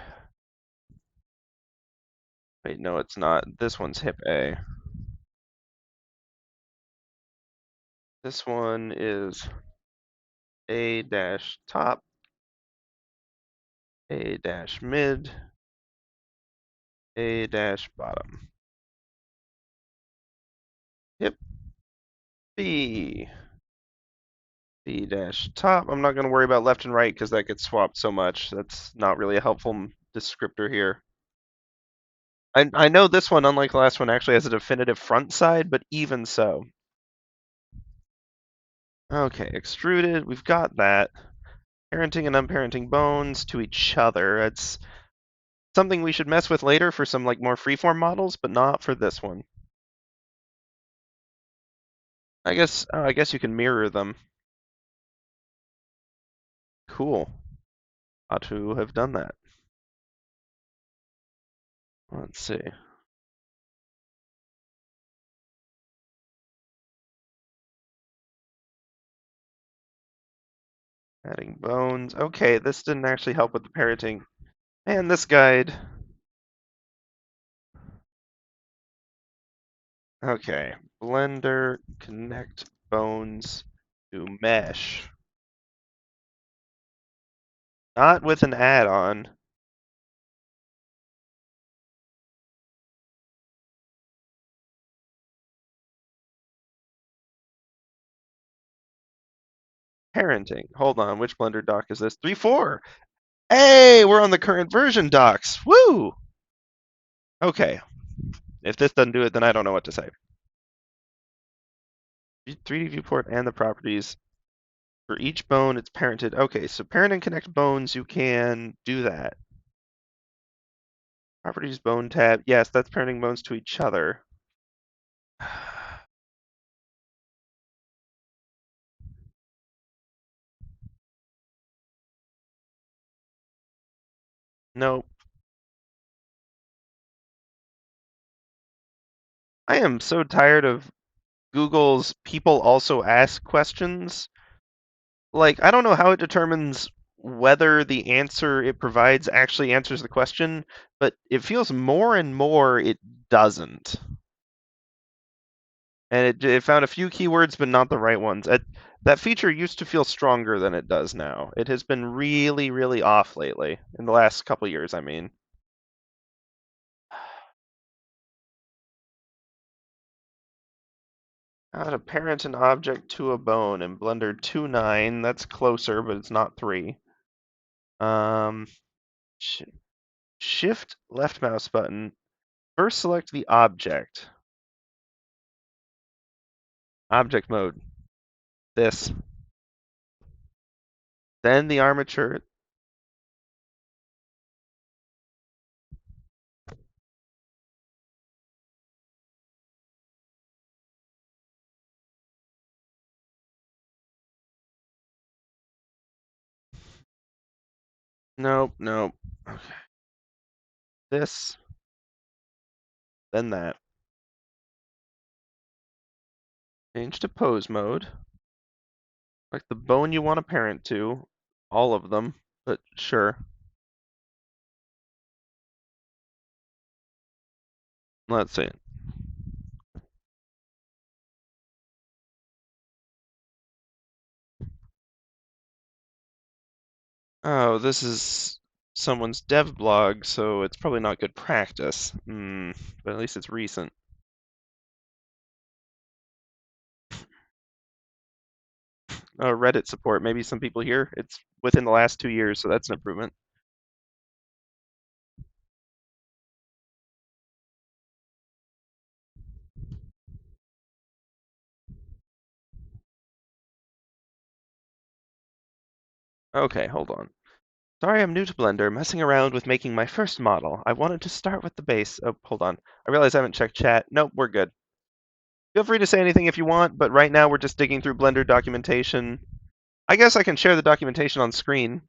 Wait, no, it's not. This one's hip A. This one is A dash top, A dash mid, A dash bottom. Yep. B. B dash top. I'm not going to worry about left and right because that gets swapped so much. That's not really a helpful descriptor here. I know this one, unlike the last one, actually has a definitive front side, but even so. Okay, extruded. We've got that. Parenting and unparenting bones to each other. It's something we should mess with later for some like more freeform models, but not for this one. I guess you can mirror them. Cool. Ought to have done that. Let's see. Adding bones. Okay, this didn't actually help with the parenting. And this guide. Okay. Blender, connect bones to mesh. Not with an add-on. Parenting. Hold on, which Blender doc is this? 3.4. Hey, we're on the current version docs. Woo! Okay. If this doesn't do it, then I don't know what to say. 3D viewport and the properties. For each bone, it's parented. Okay, so parent and connect bones, you can do that. Properties bone tab. Yes, that's parenting bones to each other. Nope. I am so tired of Google's people also ask questions. Like, I don't know how it determines whether the answer it provides actually answers the question, but it feels more and more it doesn't. And it found a few keywords, but not the right ones. That feature used to feel stronger than it does now. It has been really, really off lately, in the last couple years, I mean. How to parent an object to a bone in Blender 2.9. That's closer, but it's not 3. Um, sh Shift left mouse button. First select the object. Object mode. This. Then the armature. Nope, nope. Okay. This. Then that. Change to pose mode. Like the bone you want to parent to. All of them, but sure. Let's see. Oh, this is someone's dev blog, so it's probably not good practice. But at least it's recent. Reddit support. Maybe some people here. It's within the last 2 years, so that's an improvement. Okay, hold on. Sorry, I'm new to Blender, messing around with making my first model. I wanted to start with the base. Oh, hold on. I realize I haven't checked chat. Nope, we're good. Feel free to say anything if you want, but right now we're just digging through Blender documentation. I guess I can share the documentation on screen.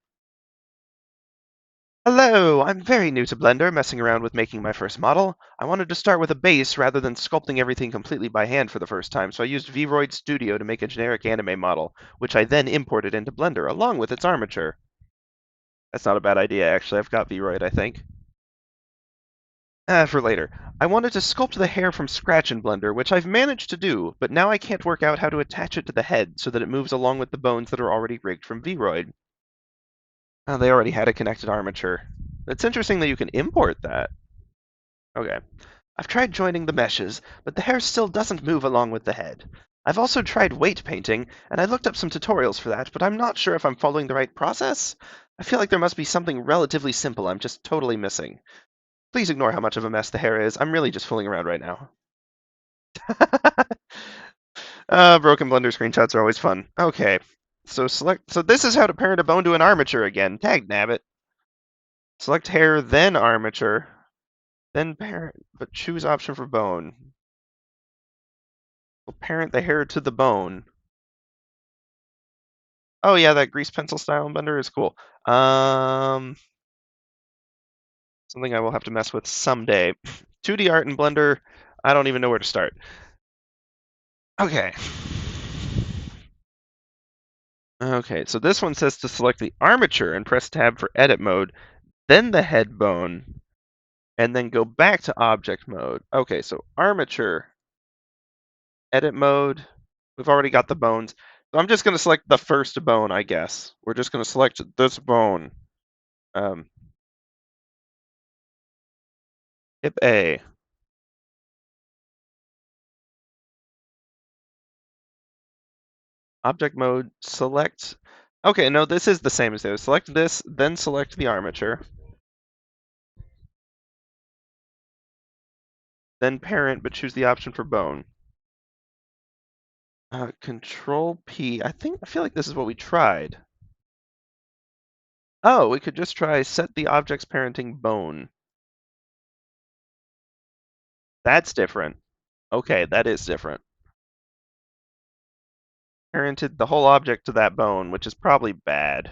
Hello, I'm very new to Blender, messing around with making my first model. I wanted to start with a base rather than sculpting everything completely by hand for the first time, so I used Vroid Studio to make a generic anime model, which I then imported into Blender, along with its armature. That's not a bad idea, actually. I've got Vroid, I think. For later. I wanted to sculpt the hair from scratch in Blender, which I've managed to do, but now I can't work out how to attach it to the head so that it moves along with the bones that are already rigged from Vroid. Oh, they already had a connected armature. It's interesting that you can import that. Okay. I've tried joining the meshes, but the hair still doesn't move along with the head. I've also tried weight painting, and I looked up some tutorials for that, but I'm not sure if I'm following the right process. I feel like there must be something relatively simple I'm just totally missing. Please ignore how much of a mess the hair is. I'm really just fooling around right now. Broken blender screenshots are always fun. Okay. So this is how to parent a bone to an armature again. Tag nabbit. Select hair, then armature, then parent, but choose option for bone. We'll parent the hair to the bone. Oh yeah, that grease pencil style in Blender is cool. Something I will have to mess with someday. 2D art in Blender, I don't even know where to start. Okay. Okay, so this one says to select the armature and press tab for edit mode, then the head bone, and then go back to object mode. Okay, so armature, edit mode. We've already got the bones. So I'm just going to select the first bone, I guess. We're just going to select this bone. Hip A. Object mode, select. Okay, no, this is the same as those. Select this, then select the armature. Then parent, but choose the option for bone. Control P. I feel like this is what we tried. Oh, we could just try set the object's parenting bone. That's different. Okay, that is different. Parented the whole object to that bone, which is probably bad.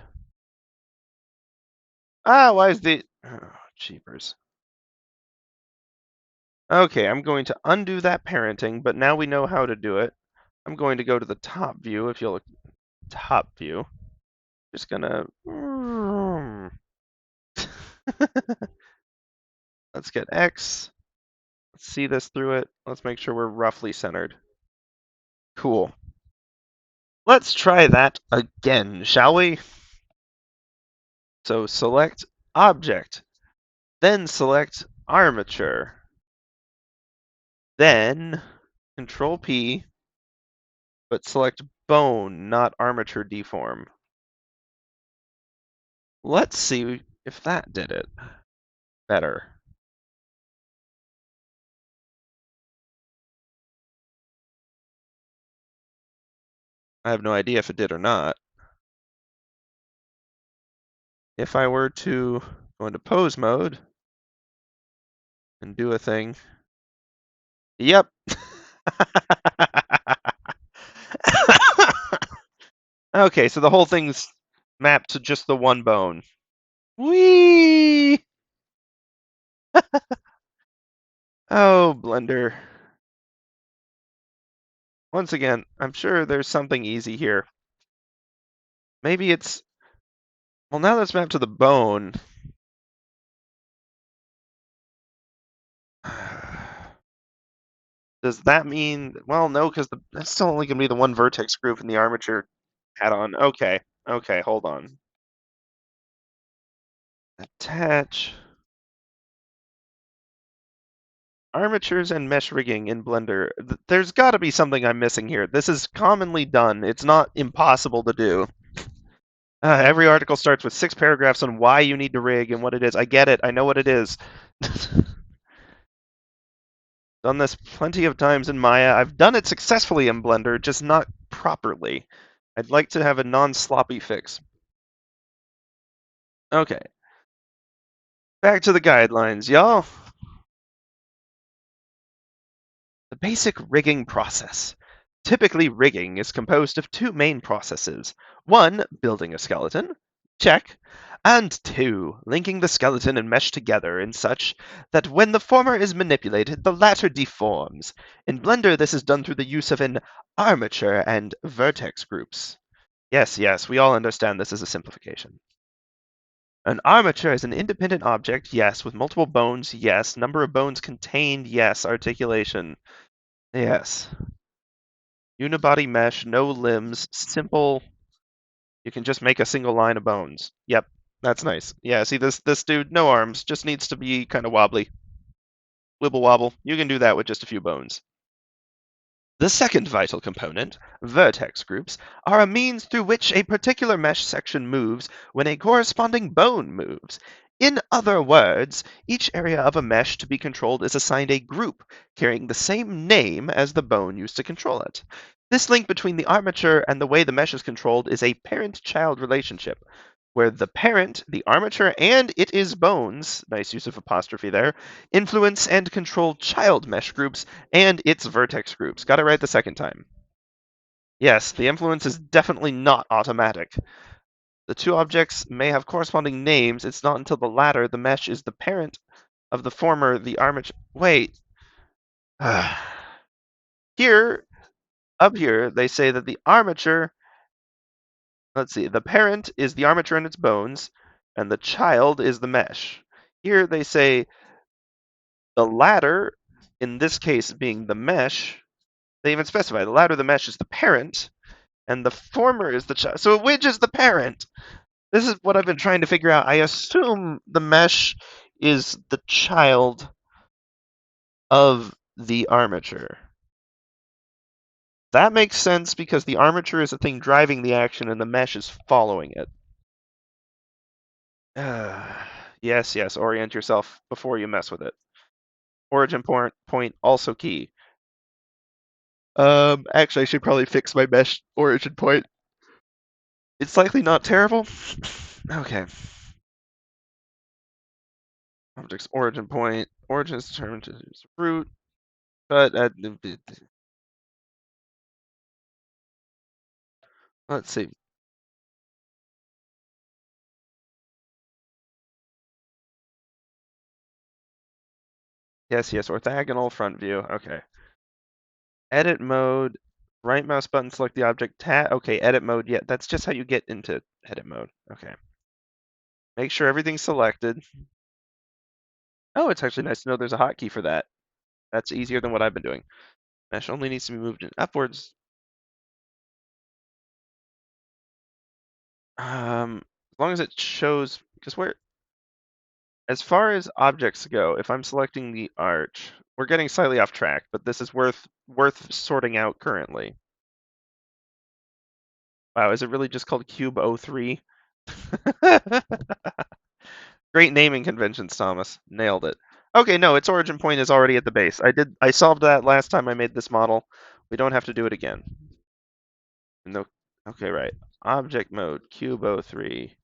Ah, why is the... Oh, jeepers. Okay, I'm going to undo that parenting, but now we know how to do it. I'm going to go to the top view, if you'll look top view. Just gonna... Let's get X. Let's see this through it. Let's make sure we're roughly centered. Cool. Let's try that again, shall we? So select object, then select armature, then Control P, but select bone, not armature deform. Let's see if that did it better. I have no idea if it did or not. If I were to go into pose mode and do a thing, yep. Okay, so the whole thing's mapped to just the one bone. Whee! Oh, Blender. Once again, I'm sure there's something easy here. Maybe it's... Well, now that's mapped to the bone. Does that mean... Well, no, because that's still only going to be the one vertex group in the armature add-on. Okay, okay, hold on. Attach. Armatures and mesh rigging in Blender. There's got to be something I'm missing here. This is commonly done. It's not impossible to do. Every article starts with 6 paragraphs on why you need to rig and what it is. I get it. I know what it is. Done this plenty of times in Maya. I've done it successfully in Blender, just not properly. I'd like to have a non-sloppy fix. Okay. Back to the guidelines, y'all. The basic rigging process. Typically, rigging is composed of 2 main processes. 1, building a skeleton. Check. And 2, linking the skeleton and mesh together in such that when the former is manipulated, the latter deforms. In Blender, this is done through the use of an armature and vertex groups. Yes, yes, we all understand this is a simplification. An armature is an independent object, yes. With multiple bones, yes. Number of bones contained, yes. Articulation, yes. Unibody mesh, no limbs, simple. You can just make a single line of bones. Yep, that's nice. Yeah, see this dude, no arms, just needs to be kind of wobbly. Wibble wobble. You can do that with just a few bones. The second vital component, vertex groups, are a means through which a particular mesh section moves when a corresponding bone moves. In other words, each area of a mesh to be controlled is assigned a group carrying the same name as the bone used to control it. This link between the armature and the way the mesh is controlled is a parent-child relationship, where the parent, the armature, and it is bones, nice use of apostrophe there, influence and control child mesh groups and its vertex groups. Got it right the second time. Yes, the influence is definitely not automatic. The two objects may have corresponding names. It's not until the latter, the mesh, is the parent of the former, the armature. Wait. Here, up here, they say that the armature, let's see, the parent is the armature and its bones, and the child is the mesh. Here they say the latter, in this case being the mesh, they even specify the latter, the mesh, is the parent, and the former is the child. So which is the parent? This is what I've been trying to figure out. I assume the mesh is the child of the armature. That makes sense because the armature is the thing driving the action and the mesh is following it. Yes, yes, orient yourself before you mess with it. Origin point also key. Actually, I should probably fix my mesh origin point. It's likely not terrible. Okay. Object's origin point. Origin is determined to use root, but let's see. Yes, yes, orthogonal front view. Okay. Edit mode. Right mouse button, select the object. Okay, edit mode. Yeah, that's just how you get into edit mode. Okay. Make sure everything's selected. Oh, it's actually nice to know there's a hotkey for that. That's easier than what I've been doing. Mesh only needs to be moved upwards. As long as it shows, because as far as objects go, if I'm selecting the arch, we're getting slightly off track, but this is worth sorting out currently. Wow, is it really just called Cube 03? Great naming conventions, Thomas. Nailed it. Okay, no, its origin point is already at the base. I solved that last time I made this model. We don't have to do it again. No. Okay, right. Object mode, Cube 03.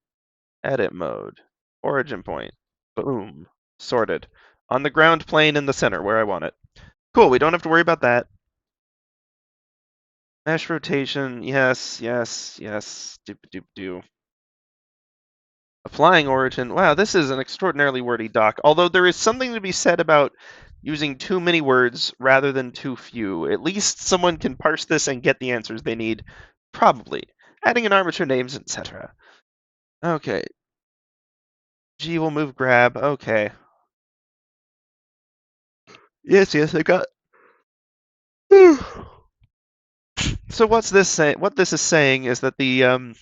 Edit mode. Origin point. Boom. Sorted. On the ground plane in the center where I want it. Cool, we don't have to worry about that. Mesh rotation, yes, yes, yes. Doop doop doo. Applying origin. Wow, this is an extraordinarily wordy doc. Although there is something to be said about using too many words rather than too few. At least someone can parse this and get the answers they need. Probably. Adding an armature names, etc. Okay. G will move grab. Okay. Yes, yes, I got. So what's this saying? What this is saying is that the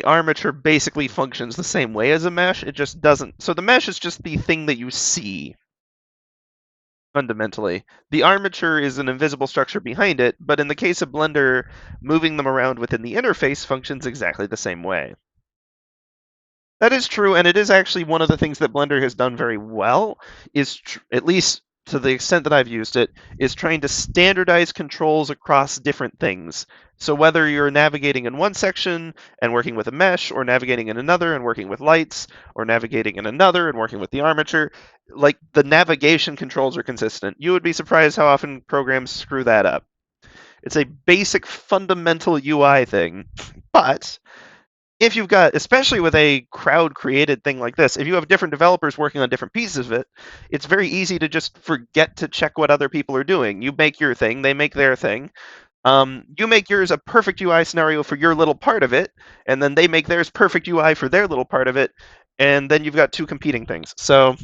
armature basically functions the same way as a mesh. It just doesn't. So the mesh is just the thing that you see fundamentally. The armature is an invisible structure behind it, but in the case of Blender, moving them around within the interface functions exactly the same way. That is true, and it is actually one of the things that Blender has done very well, is at least to the extent that I've used it, is trying to standardize controls across different things. So whether you're navigating in one section and working with a mesh, or navigating in another and working with lights, or navigating in another and working with the armature, like the navigation controls are consistent. You would be surprised how often programs screw that up. It's a basic fundamental UI thing, but if you've got, especially with a crowd created thing like this, if you have different developers working on different pieces of it, it's very easy to just forget to check what other people are doing. You make your thing, they make their thing. You make yours a perfect UI scenario for your little part of it, and then they make theirs perfect UI for their little part of it, and then you've got two competing things. So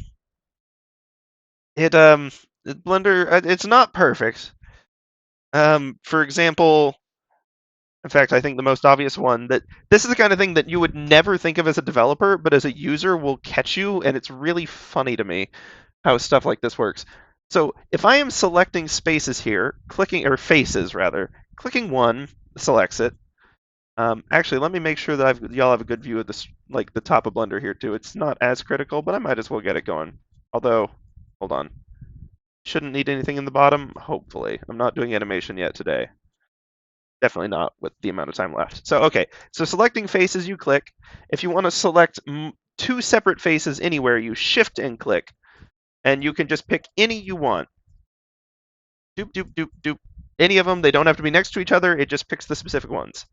Blender, it's not perfect. For example, in fact, I think the most obvious one that this is the kind of thing that you would never think of as a developer, but as a user will catch you, and it's really funny to me how stuff like this works. So if I am selecting spaces here, clicking, or faces rather, clicking one selects it. Actually, let me make sure that y'all have a good view of this, like the top of Blender here too. It's not as critical, but I might as well get it going. Although, hold on. Shouldn't need anything in the bottom, hopefully. I'm not doing animation yet today. Definitely not with the amount of time left. So, okay. So selecting faces, you click. If you want to select two separate faces anywhere, you shift and click. And you can just pick any you want. Doop, doop, doop, doop. Any of them, they don't have to be next to each other. It just picks the specific ones.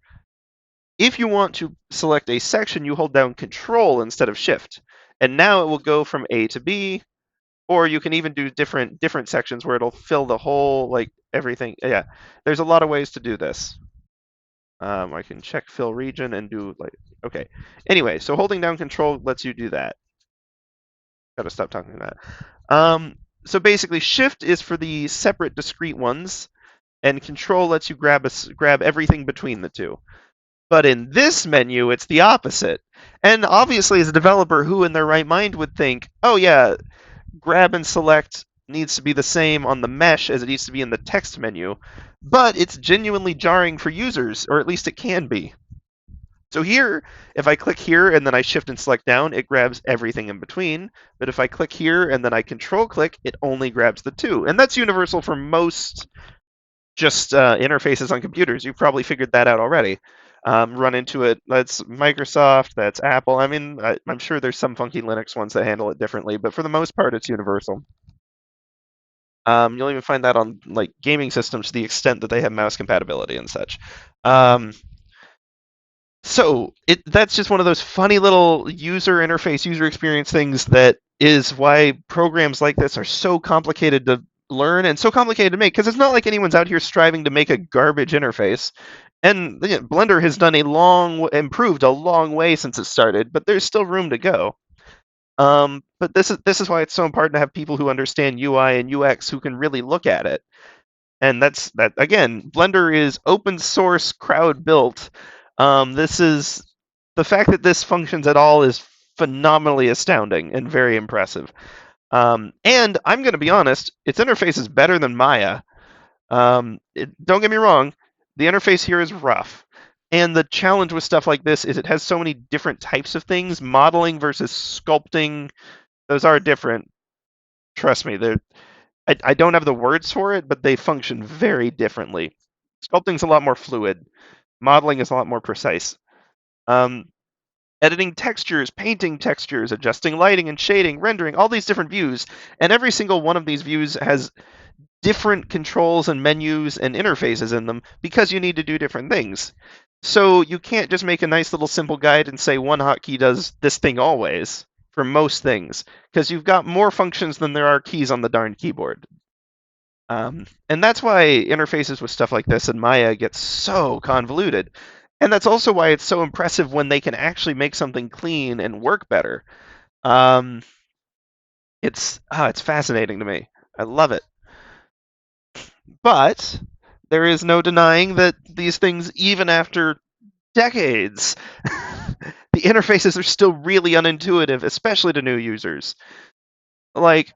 If you want to select a section, you hold down Control instead of Shift. And now it will go from A to B, or you can even do different sections where it'll fill the whole, like, everything. Yeah, there's a lot of ways to do this. I can check fill region and do, like, okay. Anyway, so holding down Control lets you do that. Gotta stop talking about that. So basically, Shift is for the separate discrete ones, and Control lets you grab everything between the two. But in this menu, it's the opposite. And obviously, as a developer, who in their right mind would think, oh yeah, grab and select needs to be the same on the mesh as it needs to be in the text menu. But it's genuinely jarring for users, or at least it can be. So here, if I click here and then I shift and select down, it grabs everything in between. But if I click here and then I control click, it only grabs the two. And that's universal for most just interfaces on computers. You've probably figured that out already. Run into it. That's Microsoft, that's Apple. I mean, I'm sure there's some funky Linux ones that handle it differently, but for the most part, it's universal. You'll even find that on like gaming systems to the extent that they have mouse compatibility and such. So that's just one of those funny little user interface, user experience things that is why programs like this are so complicated to learn and so complicated to make, because it's not like anyone's out here striving to make a garbage interface. And Blender has done improved a long way since it started, but there's still room to go. But this is why it's so important to have people who understand UI and UX who can really look at it. And that's that again. Blender is open source, crowd built. This is the fact that this functions at all is phenomenally astounding and very impressive. And I'm going to be honest, its interface is better than Maya. Don't get me wrong, the interface here is rough. And the challenge with stuff like this is it has so many different types of things. Modeling versus sculpting, those are different. Trust me, I don't have the words for it, but they function very differently. Sculpting's a lot more fluid. Modeling is a lot more precise. Editing textures, painting textures, adjusting lighting and shading, rendering, all these different views. And every single one of these views has different controls and menus and interfaces in them because you need to do different things. So you can't just make a nice little simple guide and say one hotkey does this thing always for most things, because you've got more functions than there are keys on the darn keyboard. And that's why interfaces with stuff like this in Maya get so convoluted. And that's also why it's so impressive when they can actually make something clean and work better. It's fascinating to me. I love it. But there is no denying that these things, even after decades, the interfaces are still really unintuitive, especially to new users. Like,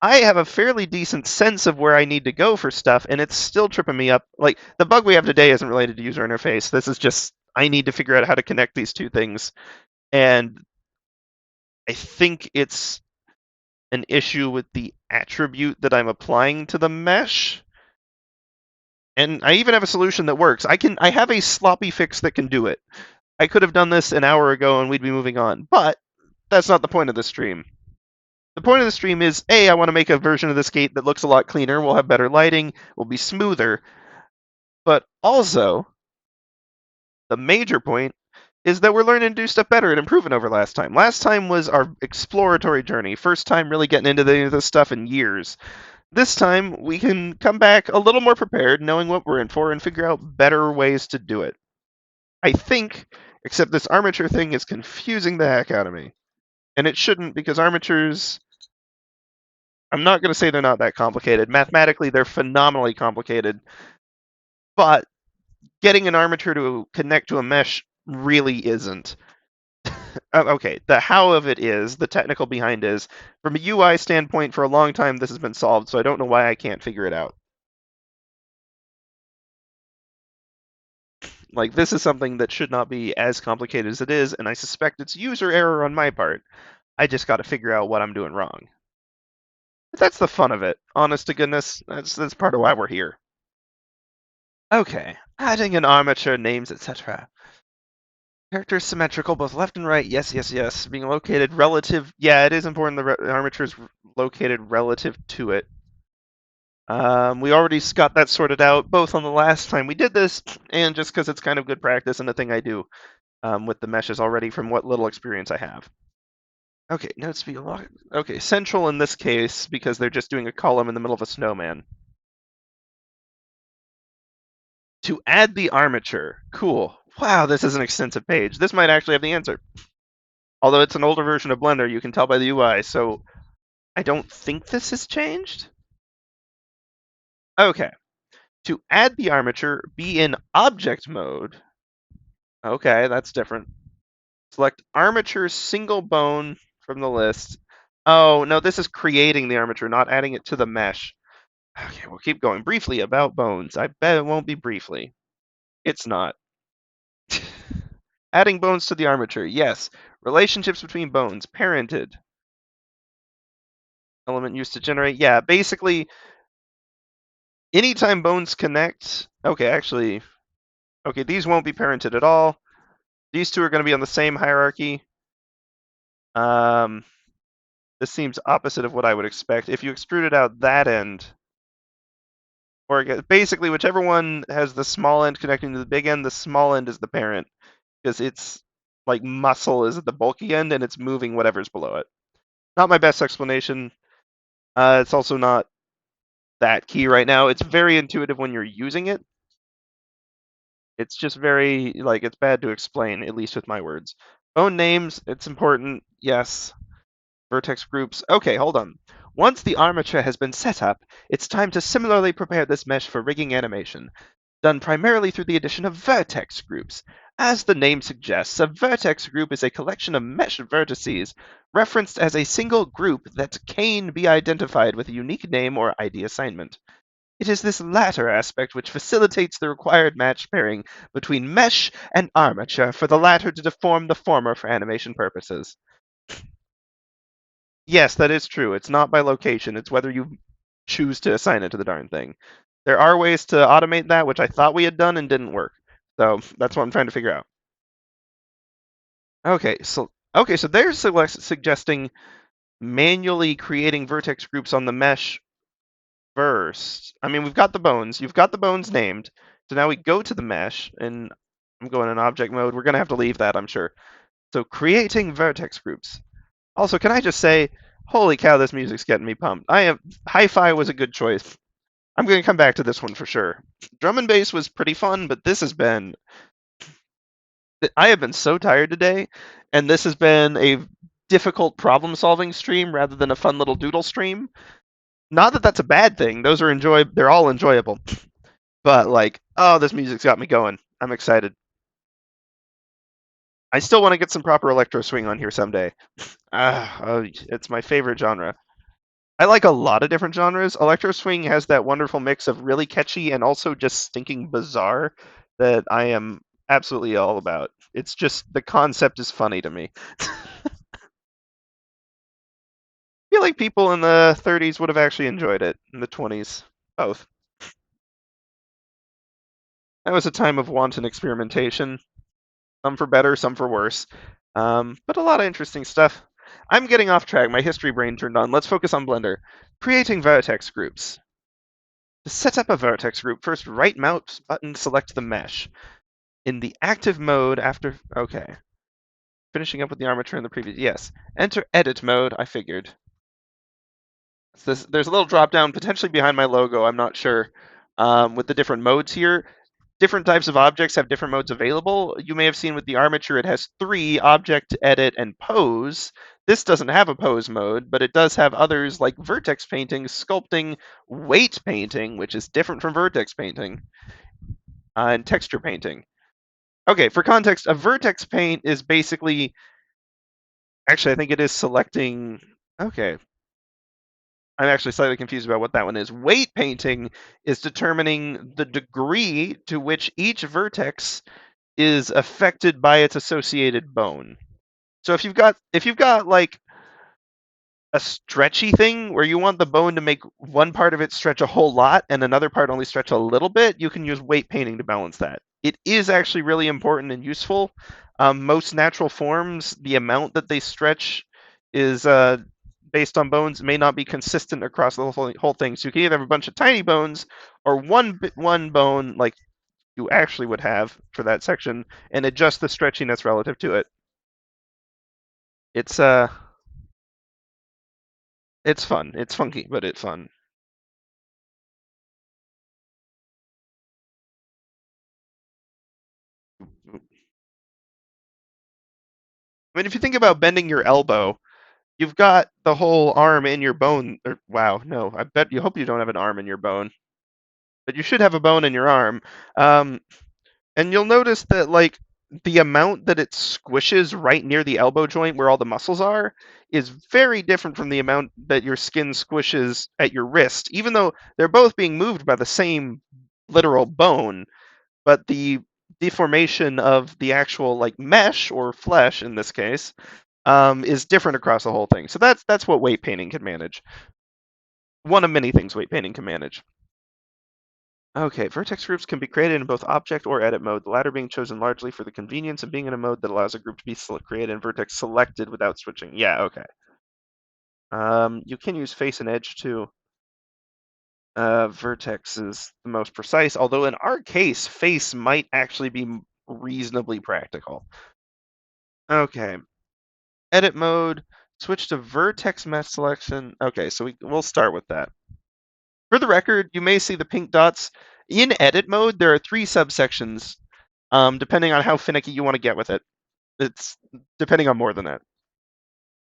I have a fairly decent sense of where I need to go for stuff, and it's still tripping me up. Like, the bug we have today isn't related to user interface. This is just, I need to figure out how to connect these two things. And I think it's an issue with the attribute that I'm applying to the mesh. And I even have a solution that works. I have a sloppy fix that can do it. I could have done this an hour ago and we'd be moving on, but that's not the point of the stream. The point of the stream is, A, I want to make a version of this gate that looks a lot cleaner, will have better lighting, will be smoother. But also, the major point is that we're learning to do stuff better and improving over last time. Last time was our exploratory journey, first time really getting into this stuff in years. This time, we can come back a little more prepared, knowing what we're in for, and figure out better ways to do it. I think, except this armature thing is confusing the heck out of me. And it shouldn't, because armatures, I'm not going to say they're not that complicated. Mathematically, they're phenomenally complicated. But getting an armature to connect to a mesh really isn't. Okay, the how of it is, the technical behind is, from a UI standpoint, for a long time this has been solved, so I don't know why I can't figure it out. Like, this is something that should not be as complicated as it is, and I suspect it's user error on my part. I just got to figure out what I'm doing wrong. But that's the fun of it. Honest to goodness, that's part of why we're here. Okay, adding an armature, names, etc. Characters symmetrical, both left and right. Yes, yes, yes. Being located relative. Yeah, it is important the armature is located relative to it. We already got that sorted out, both on the last time we did this, and just because it's kind of good practice and a thing I do with the meshes already from what little experience I have. Okay, notes be locked. Okay, central in this case because they're just doing a column in the middle of a snowman. To add the armature. Cool. Wow, this is an extensive page. This might actually have the answer. Although it's an older version of Blender, you can tell by the UI, so I don't think this has changed. Okay. To add the armature, be in object mode. Okay, that's different. Select armature single bone from the list. Oh, no, this is creating the armature, not adding it to the mesh. Okay, we'll keep going. Briefly about bones. I bet it won't be briefly. It's not. Adding bones to the armature. Yes. Relationships between bones. Parented. Element used to generate. Yeah, basically, anytime bones connect. Okay, actually. Okay, these won't be parented at all. These two are going to be on the same hierarchy. This seems opposite of what I would expect. If you extruded out that end, or basically whichever one has the small end connecting to the big end, the small end is the parent. Because it's like muscle is at the bulky end and it's moving whatever's below it. Not my best explanation. It's also not that key right now. It's very intuitive when you're using it. It's just very, like, it's bad to explain, at least with my words. Bone names, it's important, yes. Vertex groups, okay, hold on. Once the armature has been set up, it's time to similarly prepare this mesh for rigging animation, done primarily through the addition of vertex groups. As the name suggests, a vertex group is a collection of mesh vertices, referenced as a single group that can be identified with a unique name or ID assignment. It is this latter aspect which facilitates the required match pairing between mesh and armature for the latter to deform the former for animation purposes. Yes, that is true. It's not by location, it's whether you choose to assign it to the darn thing. There are ways to automate that, which I thought we had done and didn't work. So that's what I'm trying to figure out. Okay, so they're suggesting manually creating vertex groups on the mesh first. I mean, we've got the bones. You've got the bones named. So now we go to the mesh, and I'm going in object mode. We're going to have to leave that, I'm sure. So creating vertex groups. Also, can I just say, holy cow, this music's getting me pumped. Hi-Fi was a good choice. I'm going to come back to this one for sure. Drum and bass was pretty fun, but this has been... I have been so tired today, and this has been a difficult problem-solving stream rather than a fun little doodle stream. Not that that's a bad thing. Those are they're all enjoyable. But like, oh, this music's got me going. I'm excited. I still want to get some proper electro swing on here someday. It's my favorite genre. I like a lot of different genres. Electro swing has that wonderful mix of really catchy and also just stinking bizarre that I am absolutely all about. It's just the concept is funny to me. I feel like people in the 30s would have actually enjoyed it, in the 20s. Both. That was a time of wanton experimentation. Some for better, some for worse. But a lot of interesting stuff. I'm getting off track. My history brain turned on. Let's focus on Blender. Creating vertex groups. To set up a vertex group, first right mouse button, select the mesh. In the active mode after... Okay. Finishing up with the armature in the previous... Yes. Enter edit mode, I figured. There's a little drop down potentially behind my logo, I'm not sure, with the different modes here. Different types of objects have different modes available. You may have seen with the armature, it has 3, object, edit, and pose. This doesn't have a pose mode, but it does have others like vertex painting, sculpting, weight painting, which is different from vertex painting, and texture painting. Okay, for context, a vertex paint is basically Actually, I think it is selecting. Okay, I'm actually slightly confused about what that one is. Weight painting is determining the degree to which each vertex is affected by its associated bone. So if you've got like a stretchy thing where you want the bone to make one part of it stretch a whole lot and another part only stretch a little bit, you can use weight painting to balance that. It is actually really important and useful. Most natural forms, the amount that they stretch is based on bones may not be consistent across the whole thing. So you can either have a bunch of tiny bones or one bone like you actually would have for that section and adjust the stretchiness relative to it. It's uh it's fun. It's funky, but it's fun. I mean, if you think about bending your elbow, you've got the whole arm in your bone. Or, wow, no, I bet you hope you don't have an arm in your bone, but you should have a bone in your arm. Um, and you'll notice that like the amount that it squishes right near the elbow joint where all the muscles are is very different from the amount that your skin squishes at your wrist, even though they're both being moved by the same literal bone, but the deformation of the actual like mesh or flesh in this case is different across the whole thing. So that's what weight painting can manage. One of many things weight painting can manage. Okay, vertex groups can be created in both object or edit mode, the latter being chosen largely for the convenience of being in a mode that allows a group to be created and vertex selected without switching. Yeah, okay. You can use face and edge too. Vertex is the most precise, although in our case, face might actually be reasonably practical. Okay, edit mode, switch to vertex mesh selection. Okay, so we'll start with that. For the record, you may see the pink dots. In edit mode, there are three subsections, depending on how finicky you want to get with it. It's depending on more than that.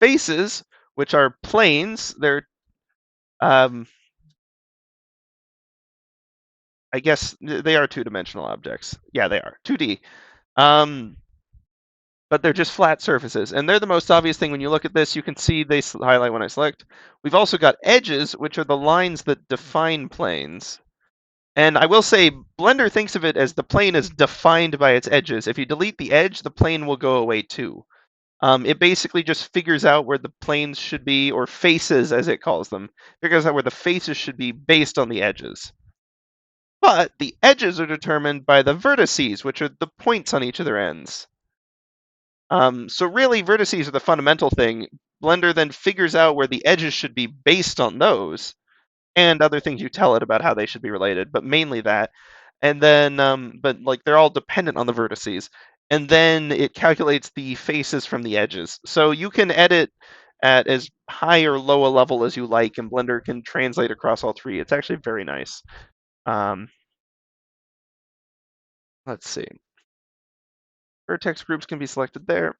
Faces, which are planes, they're, um, I guess they are two-dimensional objects. Yeah, they are 2D. Um, but they're just flat surfaces, and they're the most obvious thing when you look at this. You can see they highlight when I select. We've also got edges, which are the lines that define planes. And I will say, Blender thinks of it as the plane is defined by its edges. If you delete the edge, the plane will go away too. It basically just figures out where the planes should be, or faces as it calls them, figures out where the faces should be based on the edges. But the edges are determined by the vertices, which are the points on each of their ends. So really, vertices are the fundamental thing. Blender then figures out where the edges should be based on those, and other things you tell it about how they should be related, but mainly that. And then, but like they're all dependent on the vertices. And then it calculates the faces from the edges. So you can edit at as high or low a level as you like, and Blender can translate across all three. It's actually very nice. Um, let's see. Vertex groups can be selected there.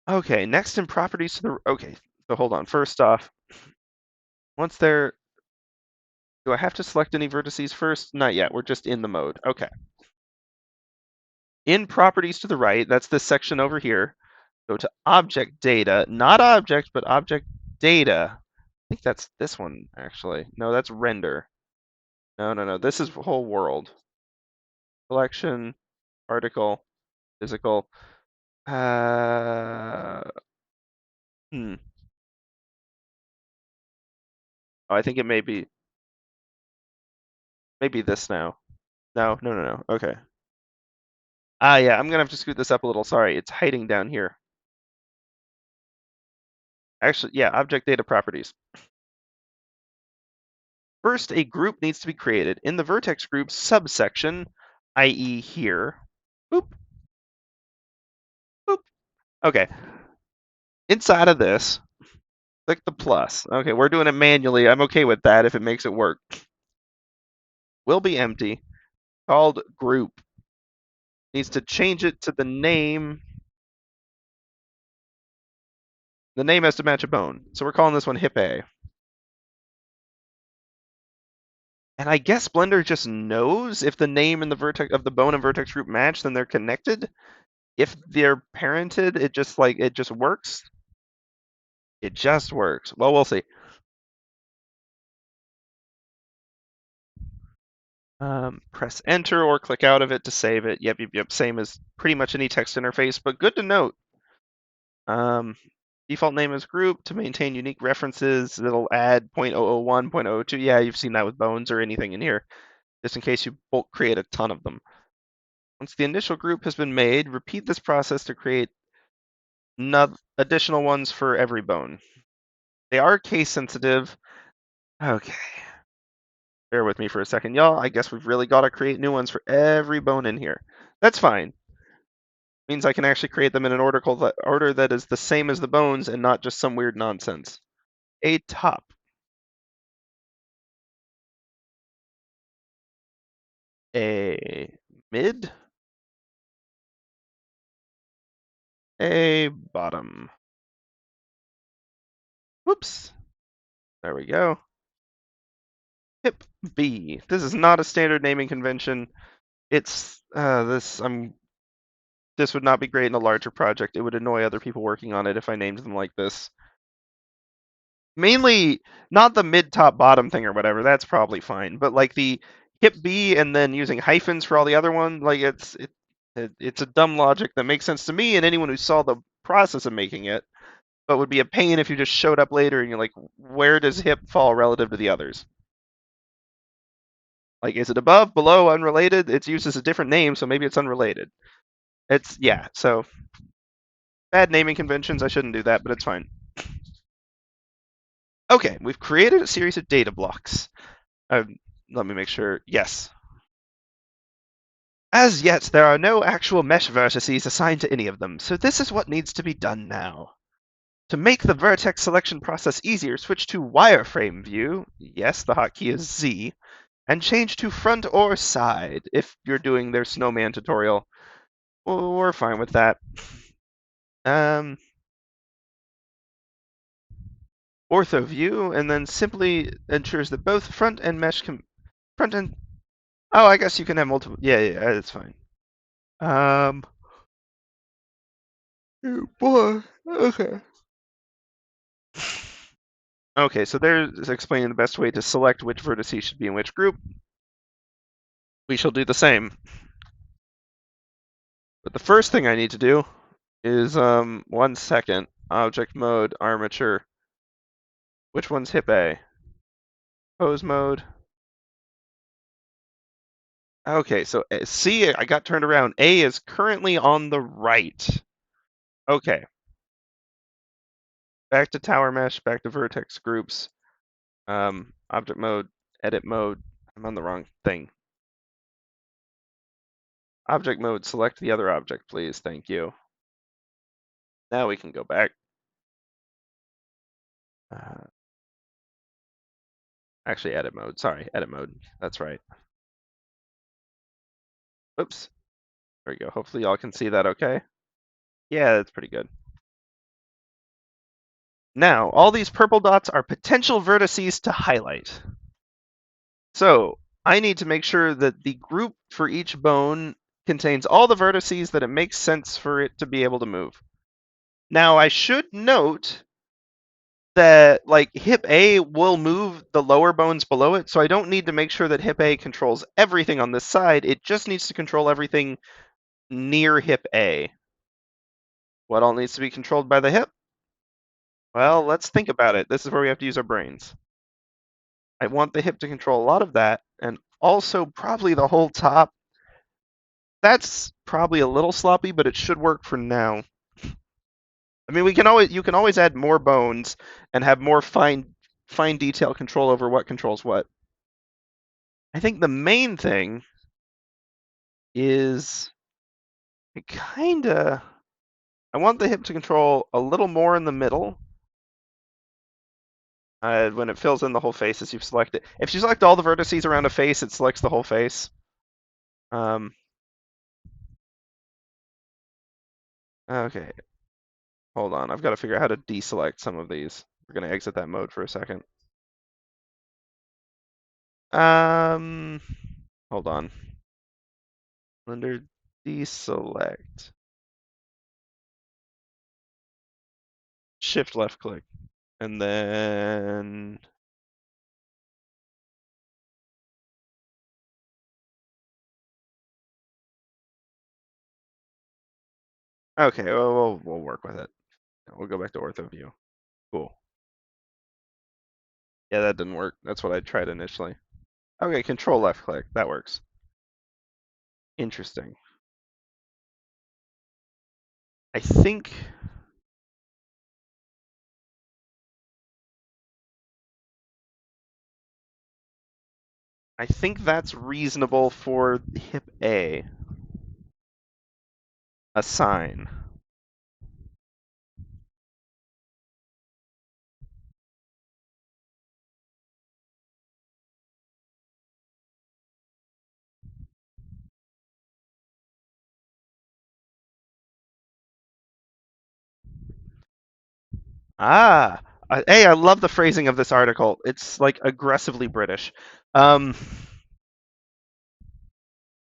Okay, next in properties to the, okay, so hold on. First off, once they're, do I have to select any vertices first? Not yet, we're just in the mode. Okay. In properties to the right, that's this section over here, go to object data, not object, but object data. I think that's this one, actually. No, that's render. No, no, no, this is whole world. Collection, article, physical. Uh, hmm. Oh, I think it may be, maybe this now. No, no, no, no. Okay. Ah, yeah, I'm gonna have to scoot this up a little. Sorry, it's hiding down here. Actually, yeah, object data properties. First, a group needs to be created. In the vertex group subsection, i.e. here, boop, boop. Okay, inside of this, click the plus. Okay, we're doing it manually. I'm okay with that if it makes it work. Will be empty, called group. Needs to change it to the name. The name has to match a bone. So we're calling this one hip A. And I guess Blender just knows if the name and the vertex of the bone and vertex group match, then they're connected. If they're parented, it just works. It just works. Well, we'll see. Press enter or click out of it to save it. Yep. Same as pretty much any text interface, but good to note. Default name is group to maintain unique references. It'll add 0.001, 0.002. Yeah, you've seen that with bones or anything in here, just in case you bulk create a ton of them. Once the initial group has been made, repeat this process to create additional ones for every bone. They are case sensitive. Okay. Bear with me for a second, y'all. I guess we've really got to create new ones for every bone in here. That's fine. Means I can actually create them in an order that is the same as the bones and not just some weird nonsense. A top. A mid. A bottom. Whoops. There we go. Hip B. This is not a standard naming convention. It's this would not be great in a larger project. It would annoy other people working on it if I named them like this. Mainly not the mid top bottom thing or whatever. That's probably fine. But like the hip B and then using hyphens for all the other one, like it's a dumb logic that makes sense to me and anyone who saw the process of making it, but would be a pain if you just showed up later and you're like, where does hip fall relative to the others? Like, is it above, below, unrelated? It's used as a different name, so maybe it's unrelated. Yeah, so bad naming conventions. I shouldn't do that, but it's fine. Okay, we've created a series of data blocks. Let me make sure. Yes. As yet, there are no actual mesh vertices assigned to any of them, so this is what needs to be done now. To make the vertex selection process easier, switch to wireframe view. Yes, the hotkey is Z. And change to front or side if you're doing their snowman tutorial. We're fine with that. Ortho view, and then simply ensures that both front and mesh front and oh, I guess you can have multiple. Yeah, that's fine. Oh boy. Okay. Okay, so there's explaining the best way to select which vertices should be in which group. We shall do the same. But the first thing I need to do is 1 second. Object mode, armature. Which one's hip A? Pose mode. Okay, so C, I got turned around. A is currently on the right. Okay. Back to tower mesh, back to vertex groups. Object mode, edit mode. I'm on the wrong thing. Object mode, select the other object, please. Thank you. Now we can go back. Actually, edit mode. Sorry, edit mode. That's right. Oops. There we go. Hopefully y'all can see that okay. Yeah, that's pretty good. Now, all these purple dots are potential vertices to highlight. So, I need to make sure that the group for each bone contains all the vertices that it makes sense for it to be able to move. Now, I should note that like hip A will move the lower bones below it, so I don't need to make sure that hip A controls everything on this side. It just needs to control everything near hip A. What all needs to be controlled by the hip? Well, let's think about it. This is where we have to use our brains. I want the hip to control a lot of that, and also probably the whole top. That's probably a little sloppy, but it should work for now. I mean, you can always add more bones and have more fine detail control over what controls what. I think the main thing is I want the hip to control a little more in the middle. When it fills in the whole face as you select it. If you select all the vertices around a face, it selects the whole face. Okay. Hold on. I've got to figure out how to deselect some of these. We're going to exit that mode for a second. Hold on. Under deselect. Shift left click. And then okay, we'll work with it. We'll go back to ortho view. Cool. Yeah, that didn't work. That's what I tried initially. Okay, control left click. That works. Interesting. I think that's reasonable for hip A. Assign. Ah, hey, I love the phrasing of this article. It's like aggressively British. Um,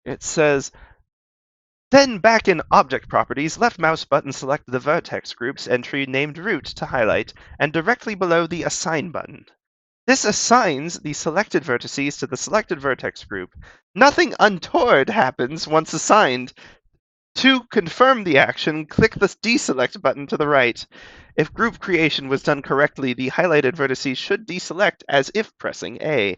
it says, then back in Object Properties, left mouse button select the vertex group's entry named Root to highlight, and directly below the Assign button. This assigns the selected vertices to the selected vertex group. Nothing untoward happens once assigned. To confirm the action, click the deselect button to the right. If group creation was done correctly, the highlighted vertices should deselect as if pressing A.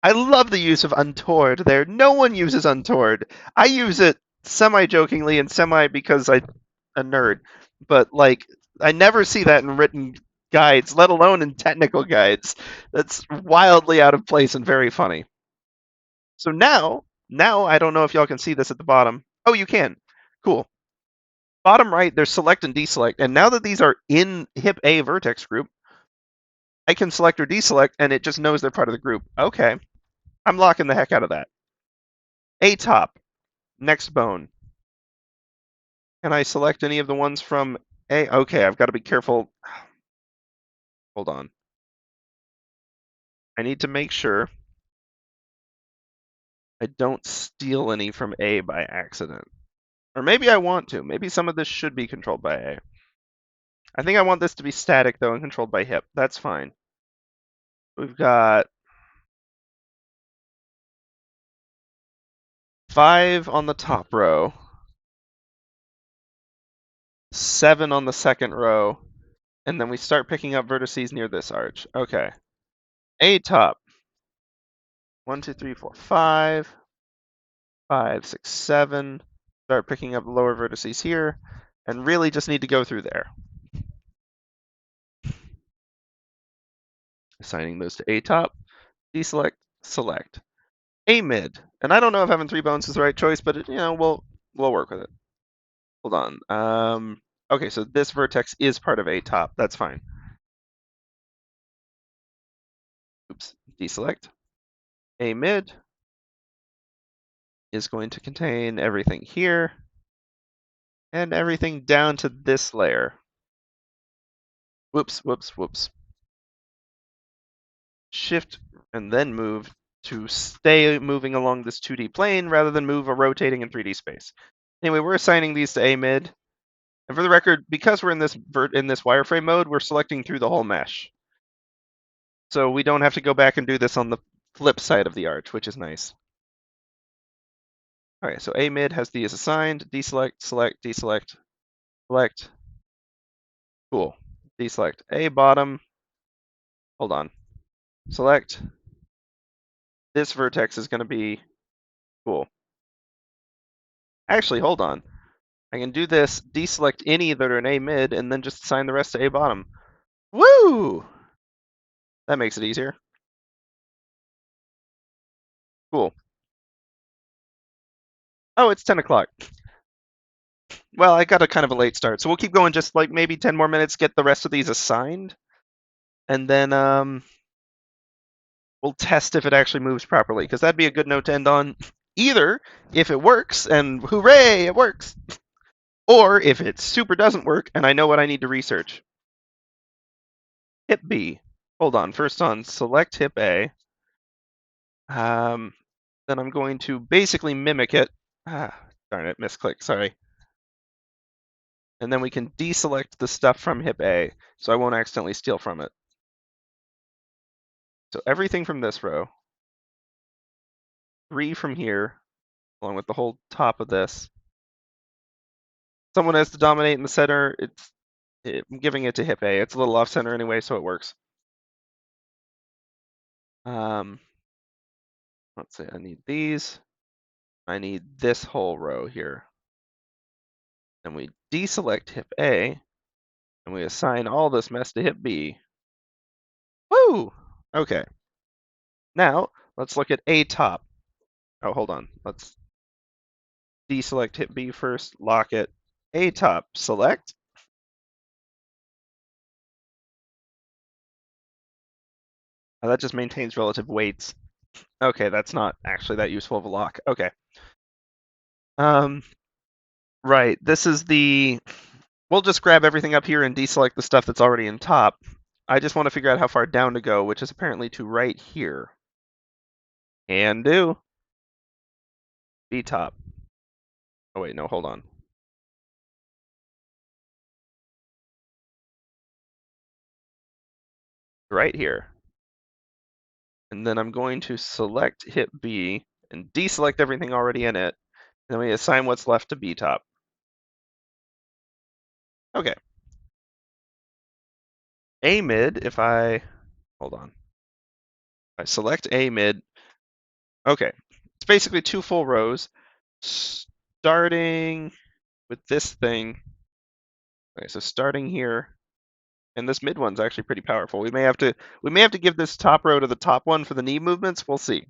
I love the use of untoward there. No one uses untoward. I use it semi-jokingly and semi because I'm a nerd. But, like, I never see that in written guides, let alone in technical guides. That's wildly out of place and very funny. So now I don't know if y'all can see this at the bottom. Oh, you can. Cool. Bottom right, there's select and deselect. And now that these are in hip A vertex group, I can select or deselect, and it just knows they're part of the group. Okay. I'm locking the heck out of that. A top, next bone. Can I select any of the ones from A? Okay, I've got to be careful. Hold on. I need to make sure I don't steal any from A by accident. Or maybe I want to. Maybe some of this should be controlled by A. I think I want this to be static, though, and controlled by hip. That's fine. We've got 5 on the top row, 7 on the second row, and then we start picking up vertices near this arch. Okay. A top. 1, 2, 3, 4, 5. 5, 6, 7. Start picking up lower vertices here, and really just need to go through there. Assigning those to A top, deselect, select. A mid. And I don't know if having 3 bones is the right choice, but we'll work with it. Hold on. Okay, so this vertex is part of A top. That's fine. Oops. Deselect. A mid is going to contain everything here and everything down to this layer. Whoops, whoops, whoops. Shift and then move to stay moving along this 2D plane rather than move a rotating in 3D space. Anyway, we're assigning these to A mid. And for the record, because we're in this wireframe mode, we're selecting through the whole mesh. So we don't have to go back and do this on the flip side of the arch, which is nice. Okay, so A mid has these assigned. Deselect, select, deselect, select. Cool. Deselect. A bottom. Hold on. Select. This vertex is going to be cool. Actually, hold on. I can do this, deselect any that are in A mid, and then just assign the rest to A bottom. Woo! That makes it easier. Cool. Oh, it's 10 o'clock. Well, I got a kind of a late start, so we'll keep going just like maybe 10 more minutes, get the rest of these assigned, and then we'll test if it actually moves properly, because that'd be a good note to end on. Either if it works, and hooray, it works, or if it super doesn't work, and I know what I need to research. Hip B. Hold on, first on select hip A. Then I'm going to basically mimic it. Darn it, misclick, sorry. And then we can deselect the stuff from hip A, so I won't accidentally steal from it. So everything from this row, 3 from here, along with the whole top of this. Someone has to dominate in the center. I'm giving it to hip A. It's a little off center anyway, so it works. Let's see, I need these. I need this whole row here. Then we deselect hip A, and we assign all this mess to hip B. Woo! Okay. Now, let's look at A top. Oh, hold on. Let's deselect hip B first, lock it. A top, select. Oh, that just maintains relative weights. Okay, that's not actually that useful of a lock. Okay. Right, this is the... We'll just grab everything up here and deselect the stuff that's already in top. I just want to figure out how far down to go, which is apparently to right here. Can do. B top. Oh wait, no, hold on. Right here. And then I'm going to select hip B and deselect everything already in it. And then we assign what's left to B top. Okay. A mid, if I... Hold on. I select A mid. Okay. It's basically 2 full rows. Starting with this thing. Okay, so starting here, and this mid one's actually pretty powerful. We may have to give this top row to the top one for the knee movements. We'll see.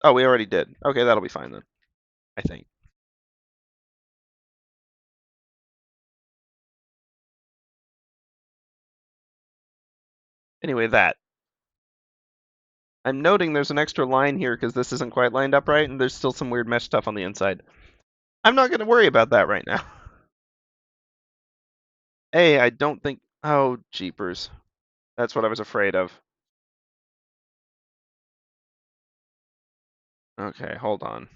Oh, we already did. Okay, that'll be fine then, I think. Anyway, that. I'm noting there's an extra line here because this isn't quite lined up right, and there's still some weird mesh stuff on the inside. I'm not going to worry about that right now. Hey, I don't think... Oh, jeepers. That's what I was afraid of. Okay, hold on.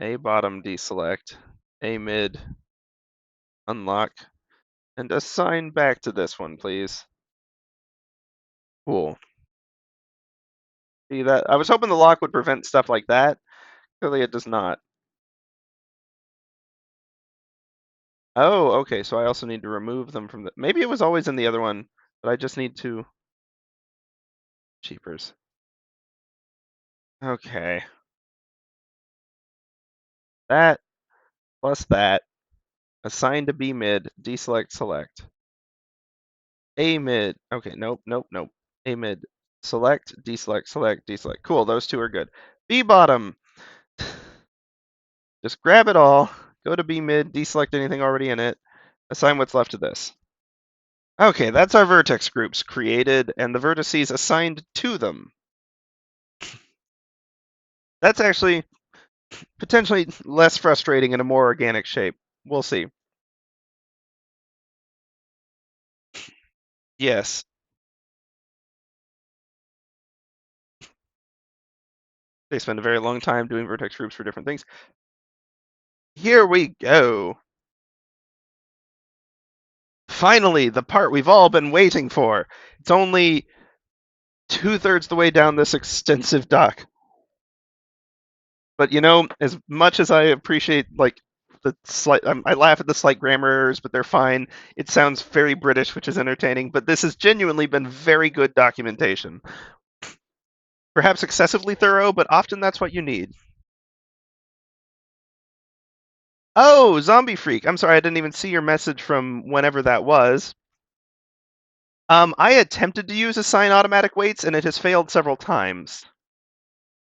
A bottom deselect, A mid unlock, and assign back to this one, please. Cool. See that? I was hoping the lock would prevent stuff like that. Clearly it does not. Oh, okay, so I also need to remove them from the... Maybe it was always in the other one, but I just need to... Cheapers. Okay. That plus that. Assign to B mid, deselect, select. A mid. Okay, nope, nope, nope. A mid. Select, deselect, select, deselect. Cool, those two are good. B bottom. Just grab it all, go to B mid, deselect anything already in it, assign what's left to this. Okay, that's our vertex groups created and the vertices assigned to them. That's actually potentially less frustrating in a more organic shape. We'll see. Yes. They spend a very long time doing vertex groups for different things. Here we go. Finally, the part we've all been waiting for. It's only 2/3 the way down this extensive doc. But you know, as much as I appreciate like the slight, I laugh at the slight grammar errors, but they're fine. It sounds very British, which is entertaining. But this has genuinely been very good documentation. Perhaps excessively thorough, but often that's what you need. Oh, Zombie Freak. I'm sorry, I didn't even see your message from whenever that was. I attempted to use assign automatic weights, and it has failed several times.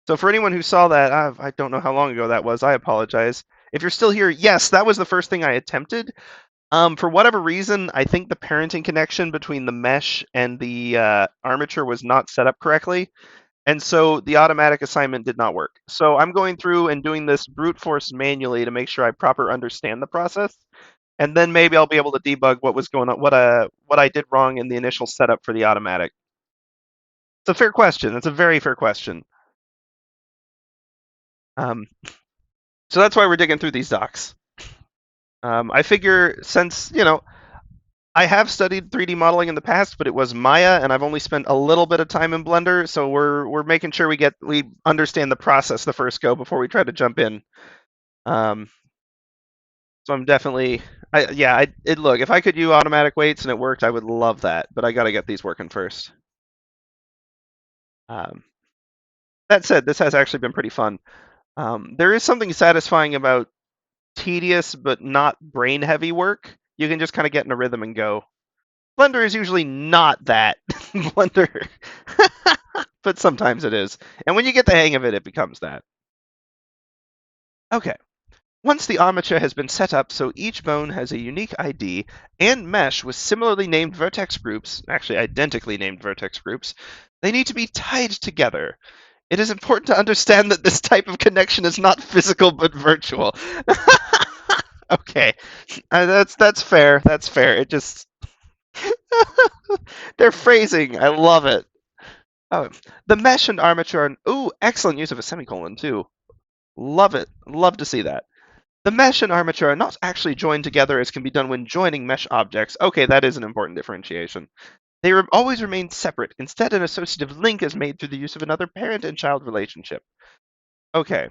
So for anyone who saw that, I don't know how long ago that was. I apologize. If you're still here, yes, that was the first thing I attempted. For whatever reason, I think the parenting connection between the mesh and the armature was not set up correctly, and so the automatic assignment did not work. So I'm going through and doing this brute force manually to make sure I proper understand the process. and then maybe I'll be able to debug what was going on, what I did wrong in the initial setup for the automatic. It's a fair question. It's a very fair question. Um, so that's why we're digging through these docs. I figure since I have studied 3D modeling in the past, but it was Maya, and I've only spent a little bit of time in Blender, so we're making sure we understand the process the first go before we try to jump in. Um, so I'm definitely, look, if I could do automatic weights and it worked, I would love that, but I got to get these working first. Um, that said, this has actually been pretty fun. There is something satisfying about tedious but not brain heavy work. You can just kind of get in a rhythm and go. Blender is usually not that. Blender, but sometimes it is. And when you get the hang of it, it becomes that. Okay. Once the armature has been set up so each bone has a unique ID and mesh with similarly named vertex groups, actually identically named vertex groups, they need to be tied together. It is important to understand that this type of connection is not physical but virtual. Okay, that's fair. That's fair. It just their phrasing, I love it. Oh, the mesh and armature. Ooh, excellent use of a semicolon too. Love it. Love to see that. The mesh and armature are not actually joined together as can be done when joining mesh objects. Okay, that is an important differentiation. They always remain separate. Instead, an associative link is made through the use of another parent and child relationship. Okay.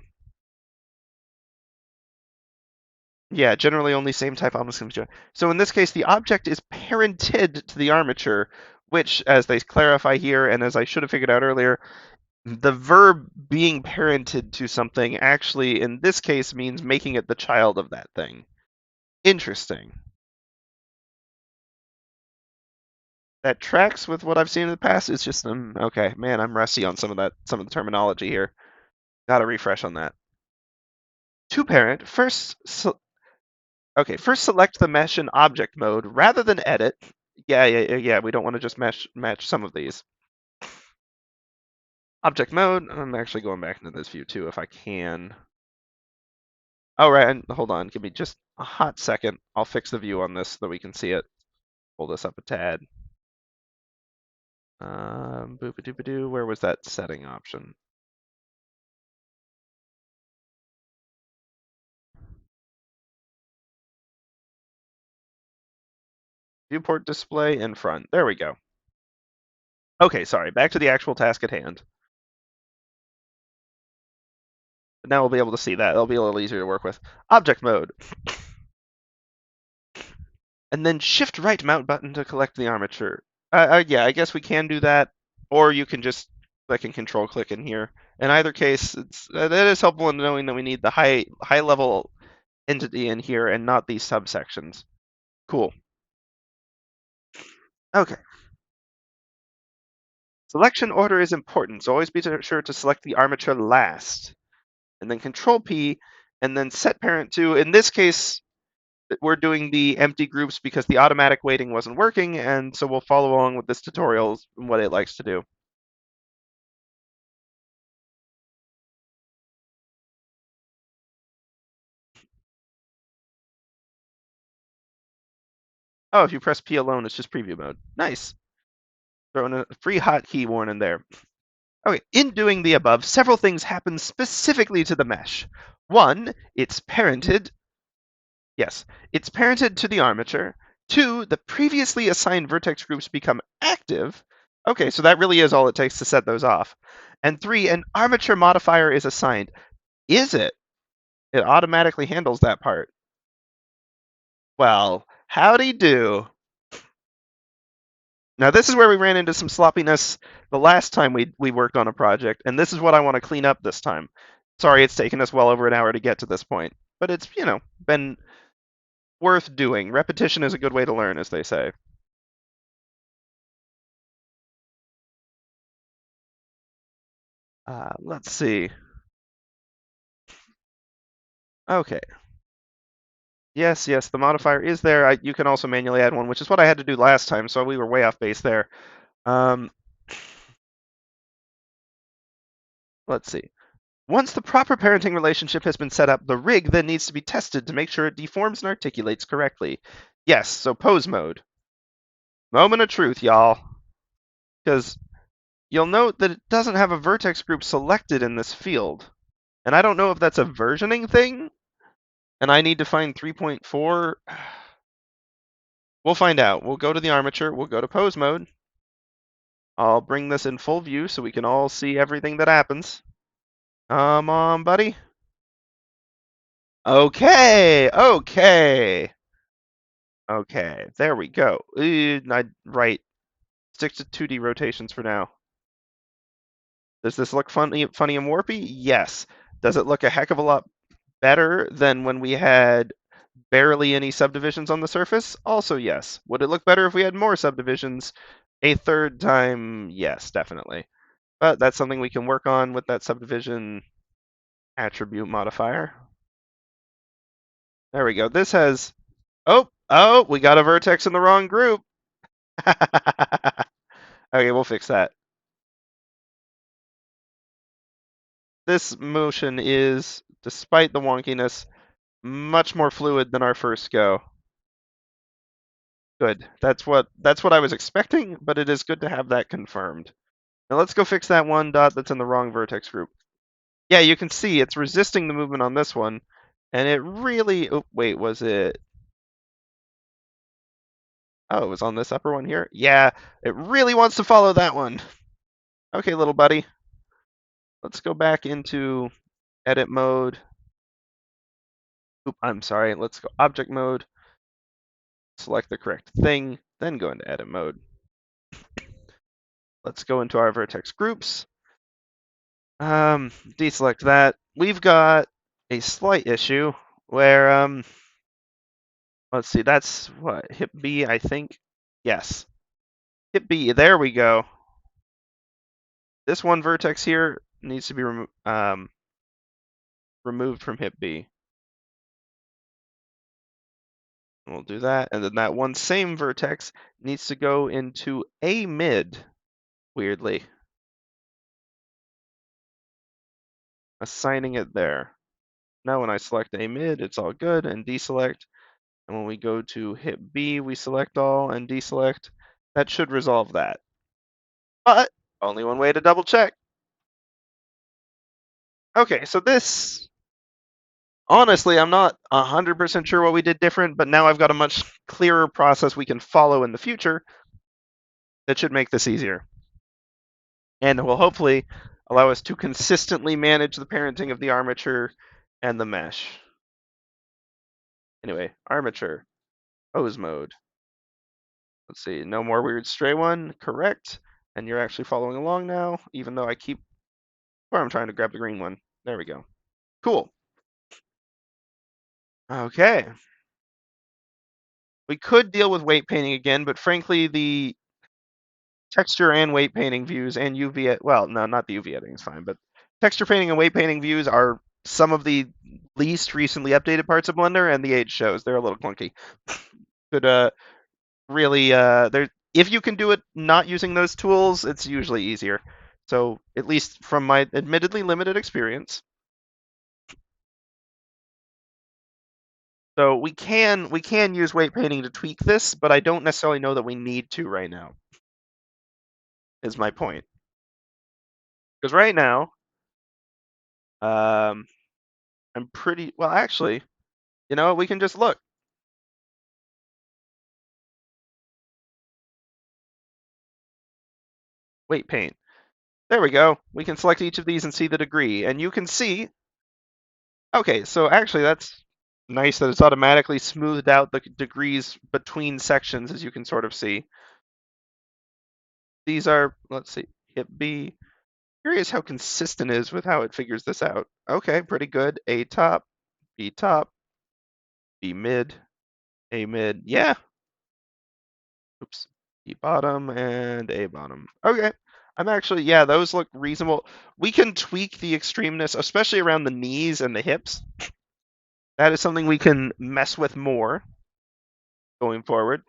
Yeah, generally only same type objects can be joined. So in this case, the object is parented to the armature, which, as they clarify here, and as I should have figured out earlier, the verb being parented to something actually, in this case, means making it the child of that thing. Interesting. That tracks with what I've seen in the past. It's just okay, man. I'm rusty on some of the terminology here. Got to refresh on that. To parent, first select the mesh in object mode rather than edit. Yeah. We don't want to just match some of these. Object mode. I'm actually going back into this view too, if I can. Oh right, and hold on. Give me just a hot second. I'll fix the view on this so that we can see it. Pull this up a tad. Boop-a-doop-a-doo. Where was that setting option? Viewport display in front. There we go. Okay, sorry. Back to the actual task at hand. But now we'll be able to see that. It'll be a little easier to work with. Object mode. And then shift right mount button to collect the armature. Yeah, I guess we can do that. Or you can just click and control click in here. In either case, that is helpful in knowing that we need the high level entity in here and not these subsections. Cool. Okay. Selection order is important, so always be sure to select the armature last. And then Control P, and then set parent to. In this case, we're doing the empty groups because the automatic weighting wasn't working, and so we'll follow along with this tutorial and what it likes to do. Oh, if you press P alone, it's just preview mode. Nice. Throwing a free hotkey warning there. Okay, in doing the above, several things happen specifically to the mesh. One, it's parented. Yes, it's parented to the armature. Two, the previously assigned vertex groups become active. Okay, so that really is all it takes to set those off. And three, an armature modifier is assigned. Is it? It automatically handles that part. Well, howdy do. Now this is where we ran into some sloppiness the last time we worked on a project, and this is what I want to clean up this time. Sorry it's taken us well over an hour to get to this point, but it's, been worth doing. Repetition is a good way to learn, as they say. Let's see. Okay. Yes, the modifier is there. You can also manually add one, which is what I had to do last time, so we were way off base there. Um, let's see. Once the proper parenting relationship has been set up, the rig then needs to be tested to make sure it deforms and articulates correctly. Yes, so pose mode. Moment of truth, y'all. Because you'll note that it doesn't have a vertex group selected in this field. And I don't know if that's a versioning thing, and I need to find 3.4. We'll find out. We'll go to the armature, we'll go to pose mode. I'll bring this in full view so we can all see everything that happens. Come on, buddy. Okay, okay. Okay, there we go. Right. Stick to 2D rotations for now. Does this look funny and warpy? Yes. Does it look a heck of a lot better than when we had barely any subdivisions on the surface? Also, yes. Would it look better if we had more subdivisions? A third time, yes, definitely. But that's something we can work on with that subdivision attribute modifier. There we go. This has... Oh, we got a vertex in the wrong group. Okay, we'll fix that. This motion is, despite the wonkiness, much more fluid than our first go. Good. That's what I was expecting, but it is good to have that confirmed. Now let's go fix that one dot that's in the wrong vertex group. Yeah, you can see it's resisting the movement on this one, and it really... Oh, wait, was it... Oh, it was on this upper one here? Yeah, it really wants to follow that one. Okay, little buddy. Let's go back into edit mode. Oop, I'm sorry. Let's go object mode. Select the correct thing, then go into edit mode. Let's go into our vertex groups. Deselect that. We've got a slight issue where, let's see, that's what, hip B, I think? Yes. Hip B, there we go. This one vertex here needs to be removed from hip B. We'll do that, and then that one same vertex needs to go into A mid, weirdly. Assigning it there. Now when I select A mid, it's all good, and deselect. And when we go to hit B, we select all and deselect. That should resolve that. But only one way to double check. Okay, so this, honestly, I'm not 100% sure what we did different, but now I've got a much clearer process we can follow in the future that should make this easier. And will hopefully allow us to consistently manage the parenting of the armature and the mesh. Anyway, armature, pose mode. Let's see, no more weird stray one, correct. And you're actually following along now, even though I keep, or I'm trying to grab the green one. There we go. Cool. Okay. We could deal with weight painting again, but frankly, the texture and weight painting views and UV, well, no, not the UV editing is fine, but texture painting and weight painting views are some of the least recently updated parts of Blender, and the age shows. They're a little clunky. Could really, there, if you can do it not using those tools, it's usually easier. So at least from my admittedly limited experience. So we can use weight painting to tweak this, but I don't necessarily know that we need to right now. Is my point. Because right now, I'm pretty well. Actually, you know, we can just look. Weight paint. There we go. We can select each of these and see the degree, and you can see. Okay, so actually, that's nice that it's automatically smoothed out the degrees between sections, as you can sort of see. These are, let's see, hip B. Curious how consistent it is with how it figures this out. Okay, pretty good. A top, B mid, A mid. Yeah. Oops. B bottom and A bottom. Okay. I'm actually, yeah, those look reasonable. We can tweak the extremeness, especially around the knees and the hips. That is something we can mess with more going forward.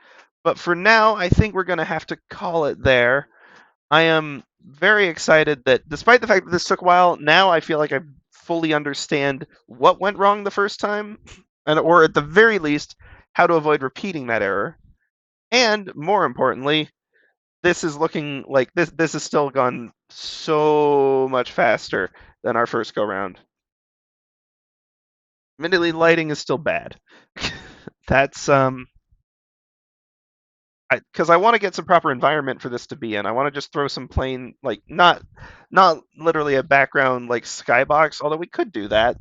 But for now, I think we're going to have to call it there. I am very excited that despite the fact that this took a while, now I feel like I've fully understand what went wrong the first time, and or at the very least, how to avoid repeating that error. And more importantly, this is looking like this has still gone so much faster than our first go round. Admittedly, lighting is still bad. That's because I want to get some proper environment for this to be in. I want to just throw some plain, like not literally a background like skybox, although we could do that.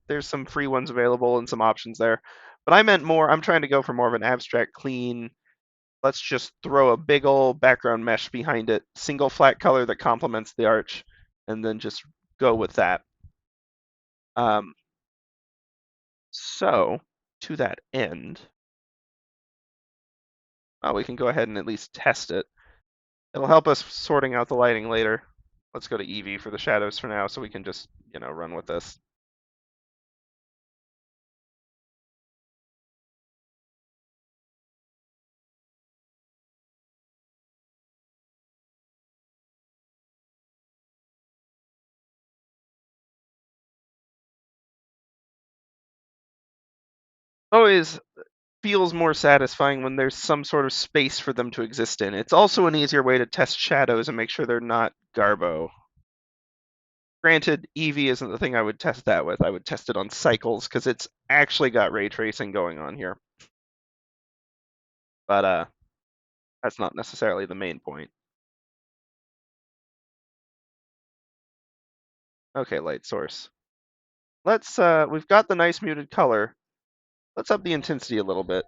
There's some free ones available and some options there. But I meant more. I'm trying to go for more of an abstract, clean. Let's just throw a big old background mesh behind it, single flat color that complements the arch, and then just go with that. Um, so to that end, we can go ahead and at least test it. It'll help us sorting out the lighting later. Let's go to Eevee for the shadows for now so we can just, run with this. Always feels more satisfying when there's some sort of space for them to exist in. It's also an easier way to test shadows and make sure they're not garbo. Granted, Eevee isn't the thing I would test that with. I would test it on cycles because it's actually got ray tracing going on here. But that's not necessarily the main point. Okay, light source. Let's we've got the nice muted color. Let's up the intensity a little bit.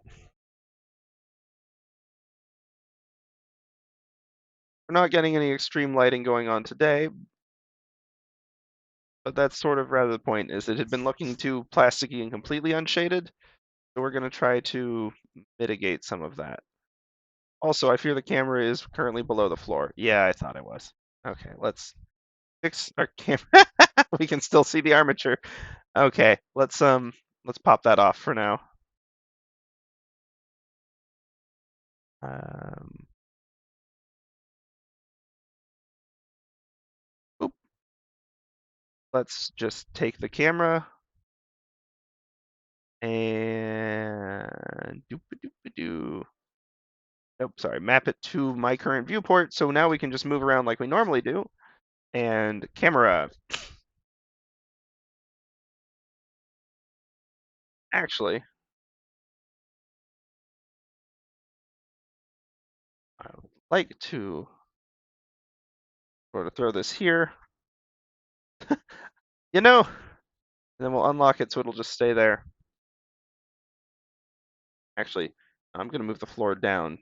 We're not getting any extreme lighting going on today, but that's sort of rather the point, is it had been looking too plasticky and completely unshaded, so we're going to try to mitigate some of that. Also, I fear the camera is currently below the floor. Yeah, I thought it was. Okay, let's fix our camera. We can still see the armature. Okay, let's pop that off for now. Um, oop. Let's just take the camera and doop-a-doop-a-doo. Nope, sorry, map it to my current viewport. So now we can just move around like we normally do. And camera. Actually, I would like to sort of throw this here. And then we'll unlock it so it'll just stay there. Actually, I'm going to move the floor down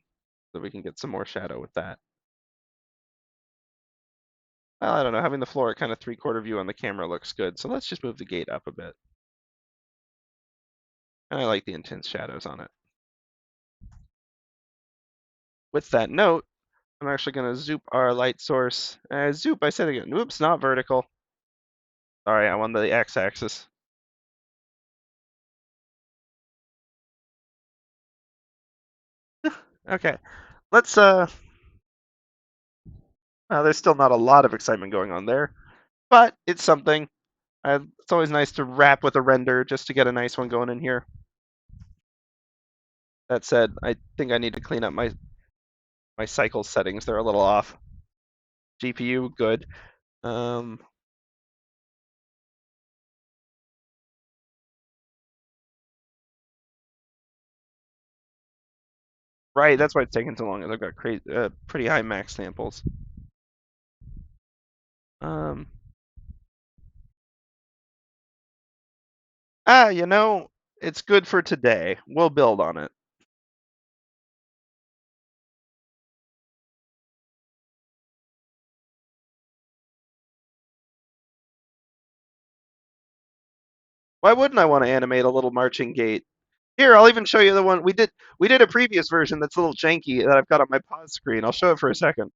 so we can get some more shadow with that. Well, I don't know. Having the floor at kind of three-quarter view on the camera looks good. So let's just move the gate up a bit. And I like the intense shadows on it. With that note, I'm actually going to zoop our light source. Zoop, I said again. Oops, not vertical. Sorry, I'm on the x-axis. Okay, let's there's still not a lot of excitement going on there, but it's something. It's always nice to wrap with a render just to get a nice one going in here. That said, I think I need to clean up my cycle settings. They're a little off. GPU, good. Right, that's why it's taking so long. I've got pretty high max samples. Um, you know, it's good for today. We'll build on it. Why wouldn't I want to animate a little marching gate? Here, I'll even show you the one we did. We did a previous version that's a little janky that I've got on my pause screen. I'll show it for a second.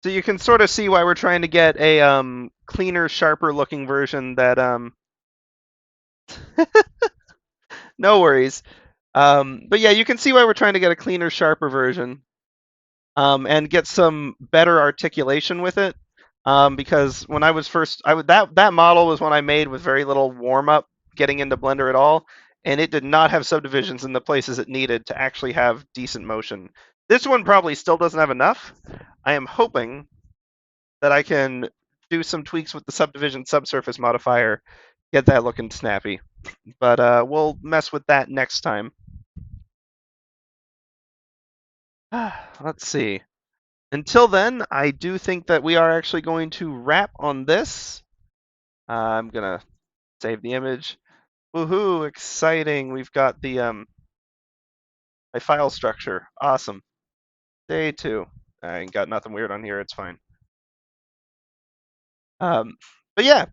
So you can sort of see why we're trying to get a cleaner, sharper looking version that no worries. But yeah, you can see why we're trying to get a cleaner, sharper version, and get some better articulation with it. Because when I was first, that model was one I made with very little warm up getting into Blender at all, and it did not have subdivisions in the places it needed to actually have decent motion. This one probably still doesn't have enough. I am hoping that I can do some tweaks with the subdivision subsurface modifier, get that looking snappy. But we'll mess with that next time. Let's see. Until then, I do think that we are actually going to wrap on this. I'm gonna save the image. Woohoo! Exciting! We've got the my file structure. Awesome. Day 2. I ain't got nothing weird on here. It's fine. Um, but yeah,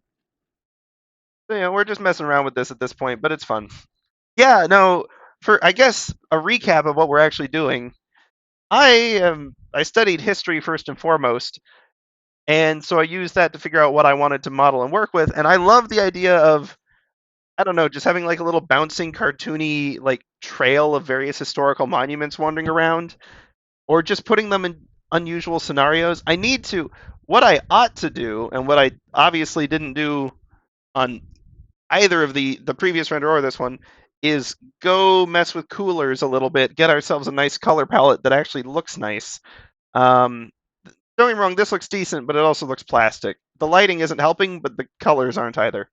we're just messing around with this at this point, but it's fun. Yeah, no. For I guess a recap of what we're actually doing. I studied history first and foremost, and so I used that to figure out what I wanted to model and work with. And I love the idea of, I don't know, just having like a little bouncing cartoony like trail of various historical monuments wandering around, or just putting them in unusual scenarios. What I ought to do, and what I obviously didn't do on either of the previous render or this one, is go mess with coolers a little bit, get ourselves a nice color palette that actually looks nice. Um, don't get me wrong, this looks decent, but it also looks plastic. The lighting isn't helping, but the colors aren't either.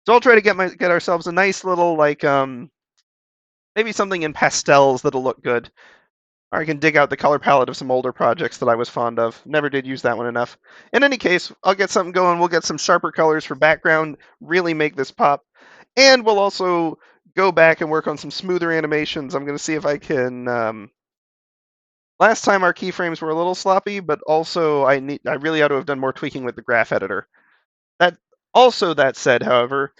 So I'll try to get ourselves a nice little like maybe something in pastels that'll look good. Or I can dig out the color palette of some older projects that I was fond of. Never did use that one enough. In any case, I'll get something going. We'll get some sharper colors for background, really make this pop. And we'll also go back and work on some smoother animations. I'm going to see if I can. Last time our keyframes were a little sloppy, but also I really ought to have done more tweaking with the graph editor. That said, however,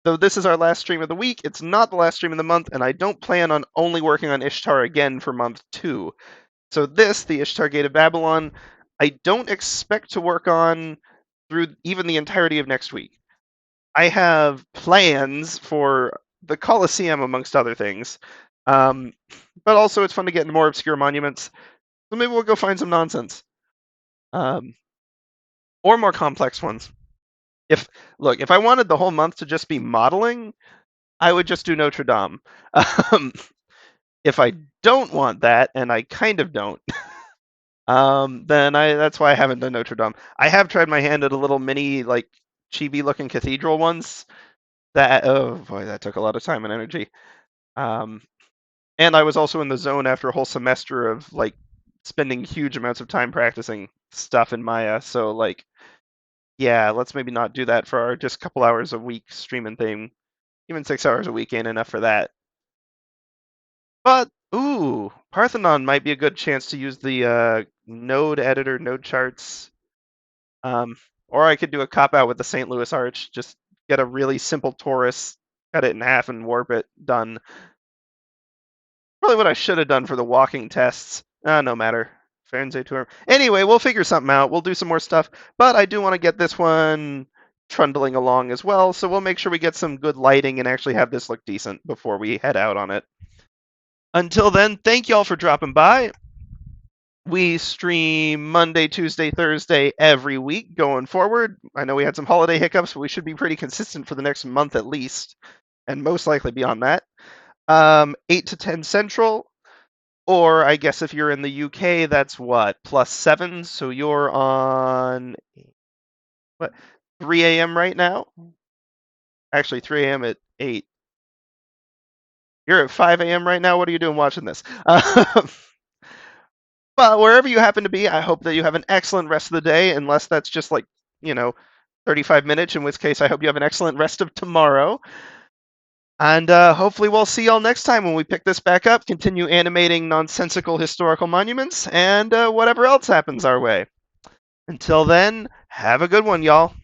though this is our last stream of the week, it's not the last stream of the month, and I don't plan on only working on Ishtar again for month 2. So this, the Ishtar Gate of Babylon, I don't expect to work on through even the entirety of next week. I have plans for the Colosseum, amongst other things. But also, it's fun to get into more obscure monuments. So maybe we'll go find some nonsense. Or more complex ones. If I wanted the whole month to just be modeling, I would just do Notre Dame. If I don't want that, and I kind of don't, then that's why I haven't done Notre Dame. I have tried my hand at a little mini, like, chibi-looking cathedral once. Oh boy, that took a lot of time and energy. And I was also in the zone after a whole semester of like spending huge amounts of time practicing stuff in Maya. So like, yeah, let's maybe not do that for our just couple hours a week streaming thing. Even 6 hours a week ain't enough for that. But ooh, Parthenon might be a good chance to use the node editor, node charts. Or I could do a cop out with the St. Louis Arch. Just get a really simple torus, cut it in half, and warp it. Done. Probably what I should have done for the walking tests. No matter. Fahrenheit to Anyway, we'll figure something out. We'll do some more stuff. But I do want to get this one trundling along as well. So we'll make sure we get some good lighting and actually have this look decent before we head out on it. Until then, thank y'all for dropping by. We stream Monday, Tuesday, Thursday every week going forward. I know we had some holiday hiccups, but we should be pretty consistent for the next month at least, and most likely beyond that. 8 to 10 Central, or I guess if you're in the UK, that's what, +7, so you're on, what, 3 a.m. right now? Actually, 3 a.m. at 8. You're at 5 a.m. right now? What are you doing watching this? But wherever you happen to be, I hope that you have an excellent rest of the day, unless that's just like, 35 minutes, in which case I hope you have an excellent rest of tomorrow. And hopefully we'll see y'all next time when we pick this back up, continue animating nonsensical historical monuments, and whatever else happens our way. Until then, have a good one, y'all.